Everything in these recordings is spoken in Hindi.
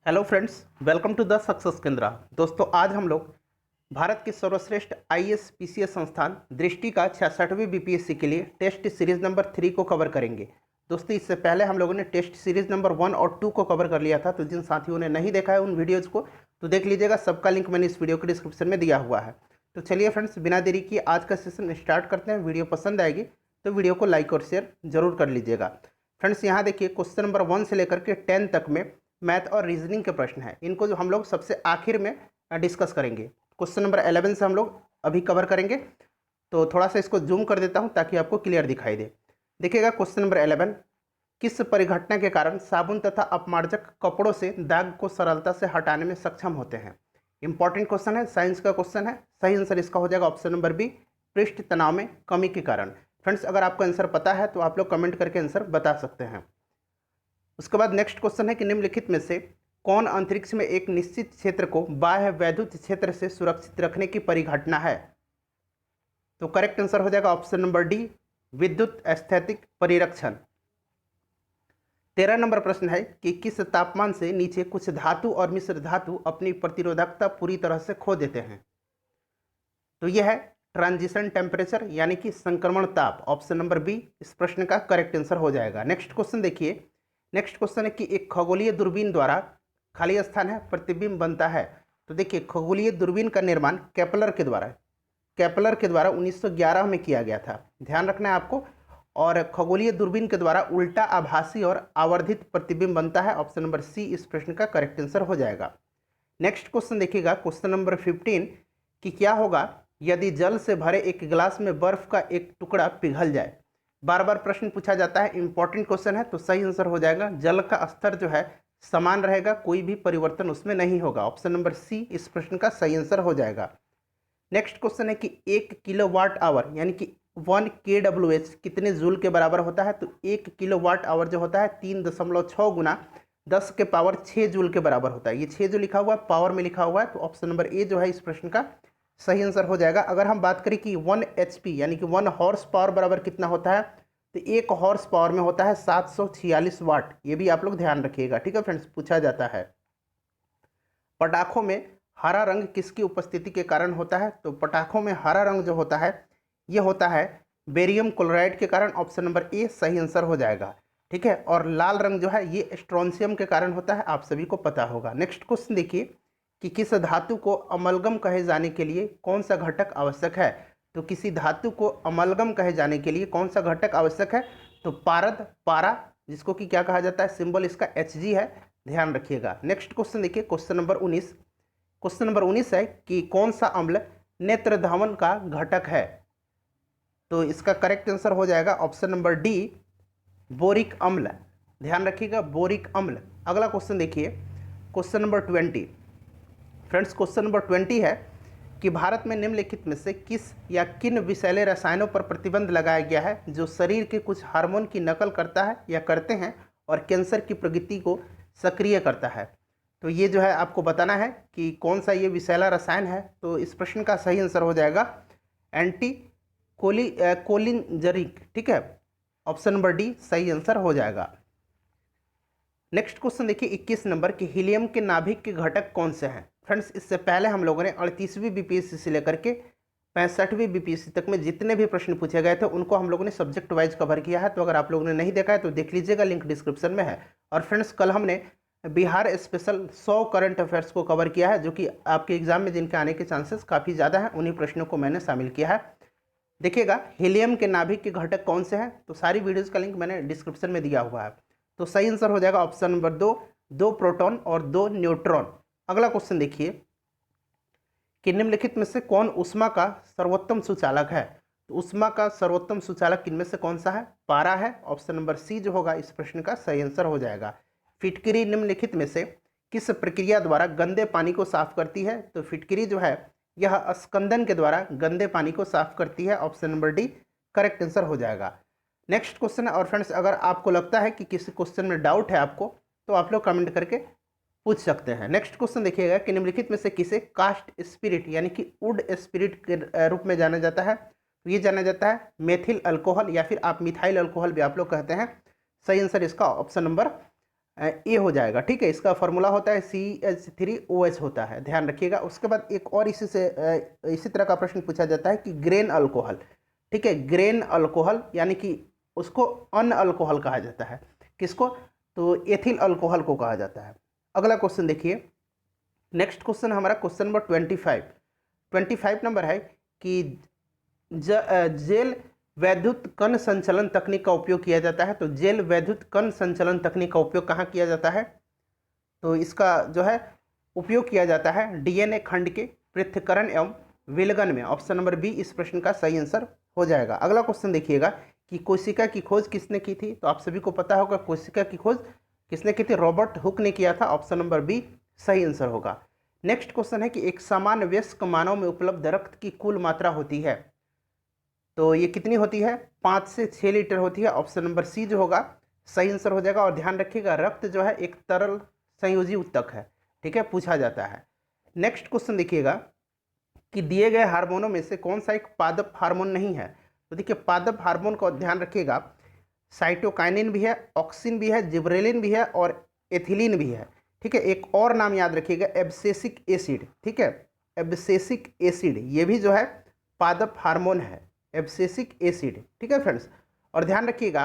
Hello friends, welcome to the success Kendra. दोस्तों, आज हम लोग भारत के सर्वश्रेष्ठ आईएएस पीसीएस संस्थान दृष्टि का 66वीं बीपीएससी के लिए टेस्ट सीरीज नंबर 3 को कवर करेंगे। दोस्तों, इससे पहले हम लोगों ने टेस्ट सीरीज नंबर 1 और 2 को कवर कर लिया था, तो जिन साथियों ने नहीं देखा है उन वीडियोज़ को तो देख लीजिएगा। सबका लिंक मैंने इस वीडियो के डिस्क्रिप्शन में दिया हुआ है। तो चलिए फ्रेंड्स, बिना देरी किए आज का सेशन स्टार्ट करते हैं। वीडियो पसंद आएगी तो वीडियो को लाइक और शेयर जरूर कर लीजिएगा। फ्रेंड्स, यहाँ देखिए, क्वेश्चन नंबर 1 से लेकर के 10 तक में मैथ और रीजनिंग के प्रश्न हैं। इनको जो हम लोग सबसे आखिर में डिस्कस करेंगे। क्वेश्चन नंबर 11 से हम लोग अभी कवर करेंगे, तो थोड़ा सा इसको जूम कर देता हूं ताकि आपको क्लियर दिखाई दे। देखिएगा, क्वेश्चन नंबर 11, किस परिघटना के कारण साबुन तथा अपमार्जक कपड़ों से दाग को सरलता से हटाने में सक्षम होते हैं? इंपॉर्टेंट क्वेश्चन है, साइंस का क्वेश्चन है। सही आंसर इसका हो जाएगा ऑप्शन नंबर बी, पृष्ठ तनाव में कमी के कारण। फ्रेंड्स, अगर आपको आंसर पता है तो आप लोग कमेंट करके आंसर बता सकते हैं। उसके बाद नेक्स्ट क्वेश्चन है कि निम्नलिखित में से कौन अंतरिक्ष में एक निश्चित क्षेत्र को बाह्य वैद्युत क्षेत्र से सुरक्षित रखने की परिघटना है? तो करेक्ट आंसर हो जाएगा ऑप्शन नंबर डी, विद्युत स्थैतिक परिरक्षण। 13 नंबर प्रश्न है कि किस तापमान से नीचे कुछ धातु और मिश्र धातु अपनी प्रतिरोधकता पूरी तरह से खो देते हैं? तो यह है ट्रांजिशन टेम्परेचर यानी कि संक्रमण ताप। ऑप्शन नंबर बी इस प्रश्न का करेक्ट आंसर हो जाएगा। नेक्स्ट क्वेश्चन देखिए, नेक्स्ट क्वेश्चन है कि एक खगोलीय दूरबीन द्वारा खाली स्थान है प्रतिबिंब बनता है। तो देखिए, खगोलीय दूरबीन का निर्माण केपलर के द्वारा 1911 में किया गया था, ध्यान रखना है आपको। और खगोलीय दूरबीन के द्वारा उल्टा आभासी और आवर्धित प्रतिबिंब बनता है। ऑप्शन नंबर सी इस प्रश्न का करेक्ट आंसर हो जाएगा। नेक्स्ट क्वेश्चन देखिएगा, क्वेश्चन नंबर 15 कि क्या होगा यदि जल से भरे एक गिलास में बर्फ का एक टुकड़ा पिघल जाए? बार बार प्रश्न पूछा जाता है, इंपॉर्टेंट क्वेश्चन है, तो सही आंसर हो जाएगा जल का स्तर जो है समान रहेगा, कोई भी परिवर्तन उसमें नहीं होगा। ऑप्शन नंबर सी इस प्रश्न का सही आंसर हो जाएगा। नेक्स्ट क्वेश्चन है कि 1 किलोवाट आवर यानी कि 1 kWh कितने जूल के बराबर होता है? तो 1 किलोवाट आवर जो होता है 3.6 गुना 10 के पावर 6 जूल के बराबर होता है। ये 6 जो लिखा हुआ है पावर में लिखा हुआ है, तो ऑप्शन नंबर ए जो है इस प्रश्न का सही आंसर हो जाएगा। अगर हम बात करें कि 1 HP यानी कि 1 हॉर्स पावर बराबर कितना होता है, तो 1 हॉर्स पावर में होता है 746 वाट। ये भी आप लोग ध्यान रखिएगा, ठीक है फ्रेंड्स, पूछा जाता है। पटाखों में हरा रंग किसकी उपस्थिति के कारण होता है? तो पटाखों में हरा रंग जो होता है ये होता है बेरियम क्लोराइड के कारण। ऑप्शन नंबर ए सही आंसर हो जाएगा, ठीक है। और लाल रंग जो है ये स्ट्रोंशियम के कारण होता है, आप सभी को पता होगा। नेक्स्ट क्वेश्चन देखिए कि किस धातु को अमलगम कहे जाने के लिए कौन सा घटक आवश्यक है? तो किसी धातु को अमलगम कहे जाने के लिए कौन सा घटक आवश्यक है? तो पारद, पारा, जिसको कि क्या कहा जाता है, सिंबल इसका Hg है, ध्यान रखिएगा। नेक्स्ट क्वेश्चन देखिए, क्वेश्चन नंबर 19। क्वेश्चन नंबर 19 है कि कौन सा अम्ल नेत्र धावन का घटक है? तो इसका करेक्ट आंसर हो जाएगा ऑप्शन नंबर डी, बोरिक अम्ल, ध्यान रखिएगा, बोरिक अम्ल। अगला क्वेश्चन देखिए, question number 20। Friends, question number 20 है कि भारत में निम्नलिखित में से किस या किन विषैले रसायनों पर प्रतिबंध लगाया गया है जो शरीर के कुछ हार्मोन की नकल करता है या करते हैं और कैंसर की प्रगति को सक्रिय करता है? तो ये जो है आपको बताना है कि कौन सा ये विषैला रसायन है। तो इस प्रश्न का सही आंसर हो जाएगा एंटी कोलिनजरिक, ठीक है, ऑप्शन नंबर डी सही आंसर हो जाएगा। नेक्स्ट क्वेश्चन देखिए 21 नंबर कि हीलियम के नाभिक के घटक कौन से हैं? फ्रेंड्स, इससे पहले हम लोगों ने 38वीं बीपीएससी से लेकर के 65वीं बीपीएससी तक में जितने भी प्रश्न पूछे गए थे उनको हम लोगों ने सब्जेक्ट वाइज कवर किया है। तो अगर आप लोगों ने नहीं देखा है तो देख लीजिएगा, लिंक डिस्क्रिप्शन में है। और फ्रेंड्स, कल हमने बिहार स्पेशल 100 करंट अफेयर्स को कवर किया है, जो कि आपके एग्जाम में जिनके आने के चांसेस काफ़ी ज़्यादा हैं, उन्हीं प्रश्नों को मैंने शामिल किया है। देखिएगा, हीलियम के नाभिक के घटक कौन से हैं, तो सारी वीडियोज़ का लिंक मैंने डिस्क्रिप्शन में दिया हुआ है। तो सही आंसर हो जाएगा ऑप्शन नंबर 2, 2 प्रोटॉन और 2 न्यूट्रॉन। अगला क्वेश्चन देखिए कि निम्नलिखित में से कौन ऊष्मा का सर्वोत्तम सुचालक है? तो ऊष्मा का सर्वोत्तम सुचालक किनमें से कौन सा है? पारा है। ऑप्शन नंबर सी जो होगा इस प्रश्न का सही आंसर हो जाएगा। फिटकरी निम्नलिखित में से किस प्रक्रिया द्वारा गंदे पानी को साफ करती है? तो फिटकरी जो है यह स्कंदन के द्वारा गंदे पानी को साफ करती है। Option number D correct answer हो जाएगा। नेक्स्ट क्वेश्चन है, और फ्रेंड्स अगर आपको लगता है कि किसी क्वेश्चन में डाउट है आपको तो आप लोग कमेंट करके पूछ सकते हैं। नेक्स्ट क्वेश्चन देखिएगा कि निम्नलिखित में से किसे कास्ट स्पिरिट यानी कि वुड स्पिरिट के रूप में जाना जाता है? तो ये जाना जाता है मेथिल अल्कोहल या फिर आप मिथाइल अल्कोहल भी आप लोग कहते हैं। सही आंसर इसका ऑप्शन नंबर ए हो जाएगा। ठीक है, इसका फॉर्मूला होता है CH3OH होता है, ध्यान रखिएगा। उसके बाद एक और इसी तरह का प्रश्न पूछा जाता है कि ग्रेन अल्कोहल। ठीक है, ग्रेन अल्कोहल यानी कि उसको अन अल्कोहल कहा जाता है। किसको? तो एथिल अल्कोहल को कहा जाता है। अगला क्वेश्चन देखिए, नेक्स्ट क्वेश्चन हमारा क्वेश्चन नंबर 25 नंबर है कि जेल वैद्युत कण संचलन तकनीक का उपयोग किया जाता है। तो जेल वैद्युत कण संचलन तकनीक का उपयोग कहाँ किया जाता है? तो इसका जो है उपयोग किया जाता है DNA खंड के पृथक्करण एवं विलगन में। ऑप्शन नंबर बी इस प्रश्न का सही आंसर हो जाएगा। अगला क्वेश्चन देखिएगा कि कोशिका की खोज किसने की थी? तो आप सभी को पता होगा कोशिका की खोज किसने की थी? रॉबर्ट हुक ने किया था। ऑप्शन नंबर बी सही आंसर होगा। नेक्स्ट क्वेश्चन है कि एक सामान्य वयस्क मानव में उपलब्ध रक्त की कुल मात्रा होती है, तो ये कितनी होती है? 5 से 6 लीटर होती है। ऑप्शन नंबर सी जो होगा सही आंसर हो जाएगा। और ध्यान रखिएगा रक्त जो है एक तरल संयोजी ऊतक है। ठीक है, पूछा जाता है। नेक्स्ट क्वेश्चन देखिएगा कि दिए गए हार्मोनों में से कौन सा एक पादप हार्मोन नहीं है? तो देखिए पादप हार्मोन को ध्यान रखिएगा, साइटोकाइनिन भी है, ऑक्सिन भी है, जिब्रेलिन भी है और एथिलीन भी है। ठीक है, एक और नाम याद रखिएगा एब्सेसिक एसिड। ठीक है, एब्सेसिक एसिड ये भी जो है पादप हार्मोन है, एब्सेसिक एसिड। ठीक है फ्रेंड्स, और ध्यान रखिएगा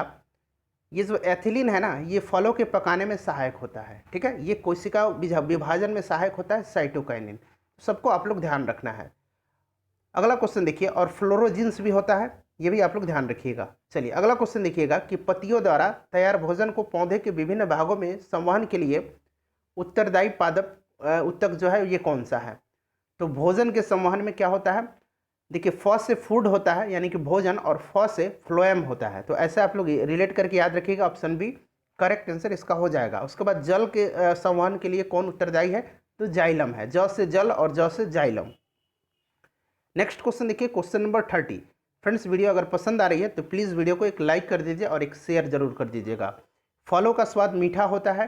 ये जो एथिलीन है ना, ये फलों के पकाने में सहायक होता है। ठीक है, ये कोशिका विभाजन में सहायक होता है साइटोकाइनिन। सबको आप लोग ध्यान रखना है। अगला क्वेश्चन देखिए, और फ्लोरोजिन्स भी होता है, ये भी आप लोग ध्यान रखिएगा। चलिए अगला क्वेश्चन देखिएगा कि पत्तियों द्वारा तैयार भोजन को पौधे के विभिन्न भागों में संवहन के लिए उत्तरदायी पादप ऊतक जो है ये कौन सा है? तो भोजन के संवहन में क्या होता है? देखिए फ से फूड होता है यानी कि भोजन, और फ से फ्लोएम होता है। तो ऐसे आप लोग रिलेट करके याद रखिएगा। ऑप्शन बी करेक्ट आंसर इसका हो जाएगा। उसके बाद जल के संवहन के लिए कौन उत्तरदायी है? तो जाइलम है, ज से जल और ज से जाइलम। नेक्स्ट क्वेश्चन देखिए, क्वेश्चन नंबर 30। फ्रेंड्स वीडियो अगर पसंद आ रही है तो प्लीज़ वीडियो को एक लाइक कर दीजिए और एक शेयर जरूर कर दीजिएगा। फलों का स्वाद मीठा होता है,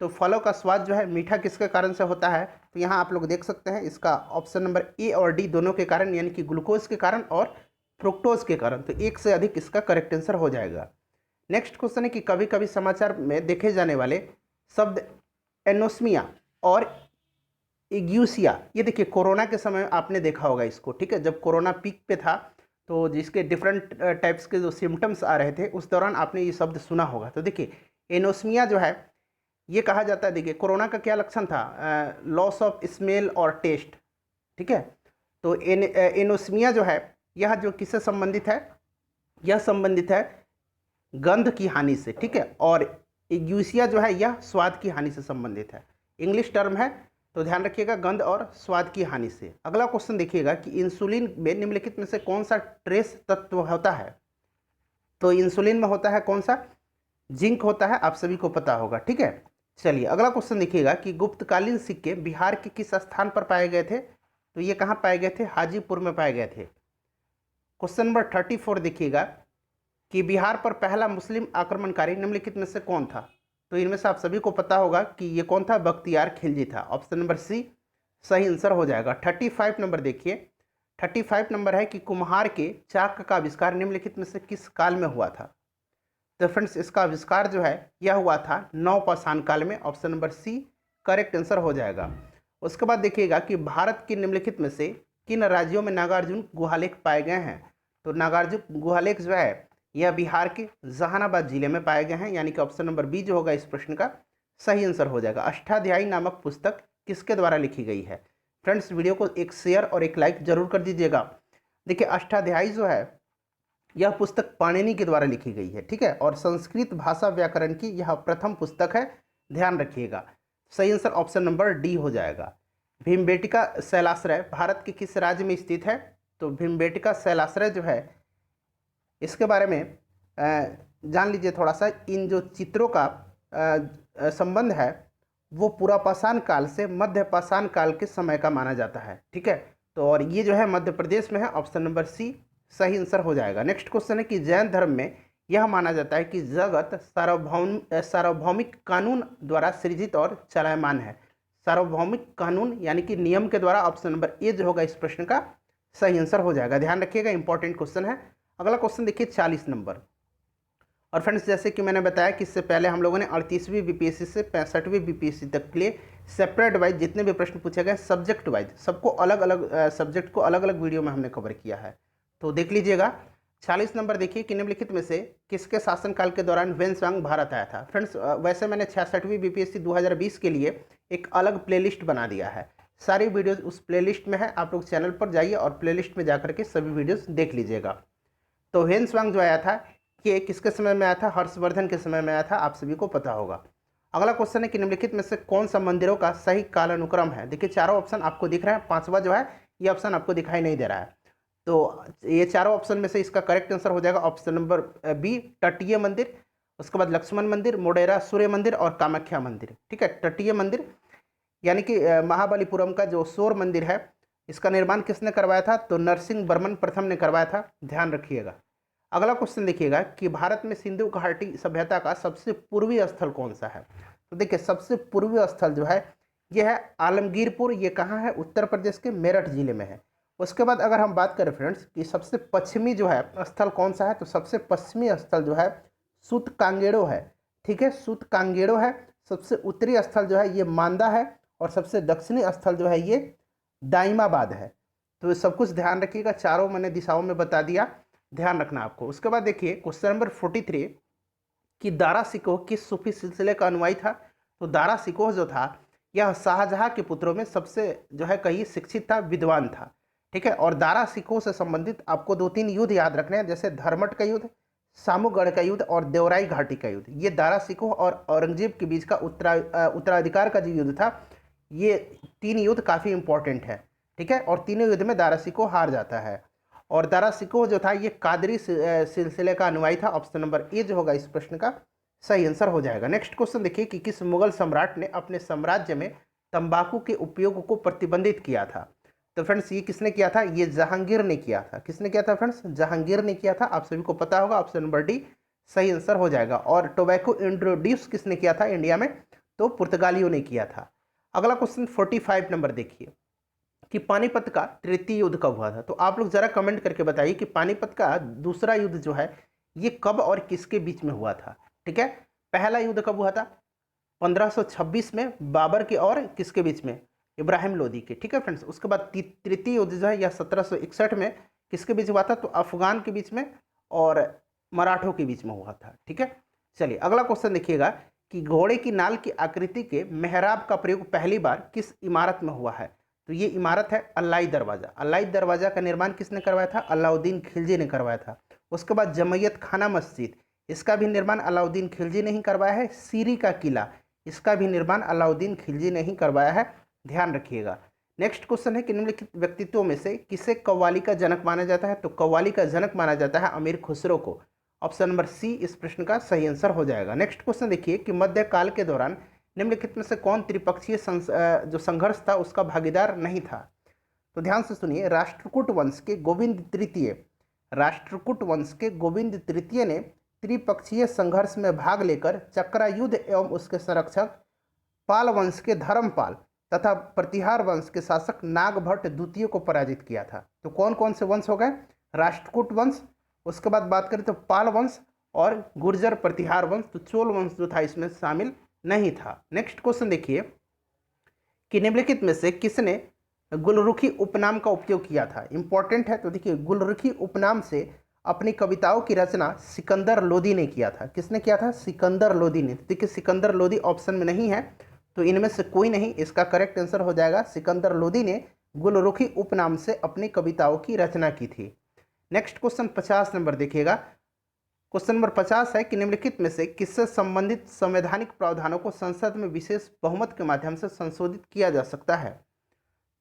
तो फलों का स्वाद जो है मीठा किसके कारण से होता है? तो यहाँ आप लोग देख सकते हैं इसका ऑप्शन नंबर ए और डी दोनों के कारण, यानी कि ग्लूकोज के कारण और फ्रुक्टोज के कारण। तो एक से अधिक इसका करेक्ट आंसर हो जाएगा। नेक्स्ट क्वेश्चन है कि कभी कभी समाचार में देखे जाने वाले शब्द एनोस्मिया और इग्यूसिया, ये देखिए कोरोना के समय आपने देखा होगा इसको। ठीक है, जब कोरोना पीक पे था तो जिसके डिफरेंट टाइप्स के जो सिम्टम्स आ रहे थे उस दौरान आपने ये शब्द सुना होगा। तो देखिए एनोस्मिया जो है ये कहा जाता है, देखिए कोरोना का क्या लक्षण था? लॉस ऑफ स्मेल और टेस्ट। ठीक है, तो एनोस्मिया जो है यह जो किससे संबंधित है? यह संबंधित है गंध की हानि से। ठीक है, और इग्यूसिया जो है यह स्वाद की हानि से संबंधित है। इंग्लिश टर्म है, तो ध्यान रखिएगा गंध और स्वाद की हानि से। अगला क्वेश्चन देखिएगा कि इंसुलिन में निम्नलिखित में से कौन सा ट्रेस तत्व होता है? तो इंसुलिन में होता है कौन सा? जिंक होता है, आप सभी को पता होगा। ठीक है, चलिए अगला क्वेश्चन देखिएगा कि गुप्तकालीन सिक्के बिहार के किस स्थान पर पाए गए थे? तो ये कहाँ पाए गए थे? हाजीपुर में पाए गए थे। क्वेश्चन नंबर 34 देखिएगा कि बिहार पर पहला मुस्लिम आक्रमणकारी निम्नलिखित में से कौन था? तो इनमें से आप सभी को पता होगा कि ये कौन था? बख्तियार खिलजी था। ऑप्शन नंबर सी सही आंसर हो जाएगा। 35 नंबर देखिए, 35 नंबर है कि कुम्हार के चाक का आविष्कार निम्नलिखित में से किस काल में हुआ था? तो फ्रेंड्स इसका आविष्कार जो है यह हुआ था नवपाषाण काल में। Option number C correct answer हो जाएगा। उसके बाद देखिएगा कि भारत के निम्नलिखित में से किन राज्यों में नागार्जुन गुहालेख पाए गए हैं? तो नागार्जुन गुहालेख जो है यह बिहार के जहानाबाद जिले में पाए गए हैं, यानी कि ऑप्शन नंबर बी जो होगा इस प्रश्न का सही आंसर हो जाएगा। अष्टाध्यायी नामक पुस्तक किसके द्वारा लिखी गई है? फ्रेंड्स वीडियो को एक शेयर और एक लाइक जरूर कर दीजिएगा। देखिए अष्टाध्यायी जो है यह पुस्तक पाणिनि के द्वारा लिखी गई है। ठीक है, और संस्कृत भाषा व्याकरण की यह प्रथम पुस्तक है, ध्यान रखिएगा। सही आंसर ऑप्शन नंबर डी हो जाएगा। भीमबेटका शैलाश्रय भारत के किस राज्य में स्थित है? तो भीमबेटका शैलाश्रय जो है इसके बारे में जान लीजिए थोड़ा सा। इन जो चित्रों का संबंध है वो पुरापाषाण काल से मध्यपाषाण काल के समय का माना जाता है। ठीक है, तो और ये जो है मध्य प्रदेश में है। ऑप्शन नंबर सी सही आंसर हो जाएगा। नेक्स्ट क्वेश्चन है कि जैन धर्म में यह माना जाता है कि जगत सार्वभौमिक कानून द्वारा सृजित और चलायमान है। सार्वभौमिक कानून यानी कि नियम के द्वारा। ऑप्शन नंबर ए जो होगा इस प्रश्न का सही आंसर हो जाएगा। ध्यान रखिएगा, इंपॉर्टेंट क्वेश्चन है। अगला क्वेश्चन देखिए 40 नंबर। और फ्रेंड्स जैसे कि मैंने बताया कि इससे पहले हम लोगों ने 38वीं बीपीएससी से 65वीं बीपीएससी तक के लिए सेपरेट वाइज जितने भी प्रश्न पूछे गए सब्जेक्ट वाइज सबको अलग अलग सब्जेक्ट को अलग अलग वीडियो में हमने कवर किया है, तो देख लीजिएगा। 40 नंबर देखिए कि निम्नलिखित में से किसके शासनकाल के दौरान वेन्सवांग भारत आया था। फ्रेंड्स वैसे मैंने 66वीं बीपीएससी 2020 के लिए एक अलग प्लेलिस्ट बना दिया है, सारी वीडियोस उस प्लेलिस्ट में है, आप लोग चैनल पर जाइए और प्लेलिस्ट में जाकर के सभी वीडियोस देख लीजिएगा। तो वेन्सवांग जो आया था ये किसके समय में आया था, हर्षवर्धन के समय में आया था, आप सभी को पता होगा। अगला क्वेश्चन है कि निम्नलिखित में से कौन सा मंदिरों का सही कालानुक्रम है। देखिए चारों ऑप्शन आपको दिख रहे हैं, पांचवा जो है ये ऑप्शन आपको दिखाई नहीं दे रहा है, तो ये चारों ऑप्शन में से इसका करेक्ट आंसर हो जाएगा ऑप्शन नंबर बी, तटीय मंदिर, उसके बाद लक्ष्मण मंदिर, मोढेरा सूर्य मंदिर और कामाख्या मंदिर। ठीक है, तटीय मंदिर यानी कि महाबलीपुरम का जो शोर मंदिर है इसका निर्माण किसने करवाया था, तो नरसिंह वर्मन प्रथम ने करवाया था, ध्यान रखिएगा। अगला क्वेश्चन देखिएगा कि भारत में सिंधु घाटी सभ्यता का सबसे पूर्वी स्थल कौन सा है। तो देखिए सबसे पूर्वी स्थल जो है यह है आलमगीरपुर, ये कहाँ है, उत्तर प्रदेश के मेरठ जिले में है। उसके बाद अगर हम बात करें फ्रेंड्स कि सबसे पश्चिमी जो है स्थल कौन सा है, तो सबसे पश्चिमी स्थल जो है सूतकांगेड़ो है। ठीक है, सूतकांगेड़ो है। सबसे उत्तरी स्थल जो है ये मांदा है और सबसे दक्षिणी स्थल जो है ये दाइमाबाद है। तो सब कुछ ध्यान रखिएगा, चारों मैंने दिशाओं में बता दिया, ध्यान रखना आपको। उसके बाद देखिए क्वेश्चन नंबर 43 कि दारा सिकोह किस सूफी सिलसिले का अनुयायी था। तो दारा सिकोह जो था यह शाहजहां के पुत्रों में सबसे जो है कहीं शिक्षित था, विद्वान था। ठीक है, और दारा सिकोह से संबंधित आपको 2-3 युद्ध याद रखने हैं, जैसे धर्मट का युद्ध, सामुगढ़ का युद्ध और देवराई घाटी का युद्ध। ये दारा सिकोह और औरंगजेब के बीच का उत्तराधिकार का जो युद्ध था, ये 3 युद्ध काफ़ी इंपॉर्टेंट है। ठीक है, और तीनों युद्ध में दारा सिकोह हार जाता है। और दारा सिकोह जो था ये कादरी सिलसिले का अनुयायी था। ऑप्शन नंबर ए जो होगा इस प्रश्न का सही आंसर हो जाएगा। नेक्स्ट क्वेश्चन देखिए कि किस मुगल सम्राट ने अपने साम्राज्य में तंबाकू के उपयोग को प्रतिबंधित किया था। तो फ्रेंड्स ये किसने किया था, ये जहांगीर ने किया था। किसने किया था फ्रेंड्स, जहांगीर ने किया था, आप सभी को पता होगा, ऑप्शन नंबर डी सही आंसर हो जाएगा। और टोबैको इंट्रोड्यूस किसने किया था इंडिया में, तो पुर्तगालियों ने किया था। अगला क्वेश्चन 45 नंबर देखिए कि पानीपत का तृतीय युद्ध कब हुआ था। तो आप लोग जरा कमेंट करके बताइए कि पानीपत का दूसरा युद्ध जो है ये कब और किसके बीच में हुआ था। ठीक है, पहला युद्ध कब हुआ था, 1526 में बाबर के और किसके बीच में, इब्राहिम लोदी के। ठीक है फ्रेंड्स, उसके बाद तृतीय युद्ध जो है यह 1761 में किसके बीच हुआ था, तो अफगान के बीच में और मराठों के बीच में हुआ था। ठीक है, चलिए अगला क्वेश्चन देखिएगा कि घोड़े की नाल की आकृति के मेहराब का प्रयोग पहली बार किस इमारत में हुआ है। तो ये इमारत है अल्लाई दरवाज़ा। अल्लाई दरवाज़ा का निर्माण किसने करवाया था, अलाउद्दीन खिलजी ने करवाया था। उसके बाद जमैयत खाना मस्जिद, इसका भी निर्माण अलाउद्दीन खिलजी ने ही करवाया है। सीरी का किला, इसका भी निर्माण अलाउद्दीन खिलजी ने ही करवाया है, ध्यान रखिएगा। नेक्स्ट क्वेश्चन है कि निम्नलिखित व्यक्तित्वों में से किसे कव्वाली का जनक माना जाता है। तो कव्वाली का जनक माना जाता है अमीर खुसरो को। ऑप्शन नंबर सी इस प्रश्न का सही आंसर हो जाएगा। नेक्स्ट क्वेश्चन देखिए कि मध्यकाल के दौरान निम्नलिखित में से कौन त्रिपक्षीय जो संघर्ष था उसका भागीदार नहीं था। तो ध्यान से सुनिए, राष्ट्रकूट वंश के गोविंद तृतीय ने त्रिपक्षीय संघर्ष में भाग लेकर चक्रा युद्ध एवं उसके संरक्षक पाल वंश के धर्मपाल तथा प्रतिहार वंश के शासक नागभट्ट द्वितीय को पराजित किया था। तो कौन कौन से वंश हो गए, राष्ट्रकूट वंश, उसके बाद बात करें तो पाल वंश और गुर्जर प्रतिहार वंश। तो चोल वंश जो था इसमें शामिल नहीं था। नेक्स्ट क्वेश्चन देखिए कि निम्नलिखित में से किसने गुलरुखी उपनाम का उपयोग किया था, इंपॉर्टेंट है। तो देखिए गुलरुखी उपनाम से अपनी कविताओं की रचना सिकंदर लोदी ने किया था। किसने किया था, सिकंदर लोदी ने। देखिए सिकंदर लोदी ऑप्शन में नहीं है, तो इनमें से कोई नहीं, इसका करेक्ट आंसर हो जाएगा सिकंदर लोदी ने गुलरुखी उपनाम से अपनी कविताओं की रचना की थी। नेक्स्ट क्वेश्चन 50 नंबर देखिएगा। क्वेश्चन नंबर 50 है कि निम्नलिखित में से किससे संबंधित संवैधानिक प्रावधानों को संसद में विशेष बहुमत के माध्यम से संशोधित किया जा सकता है।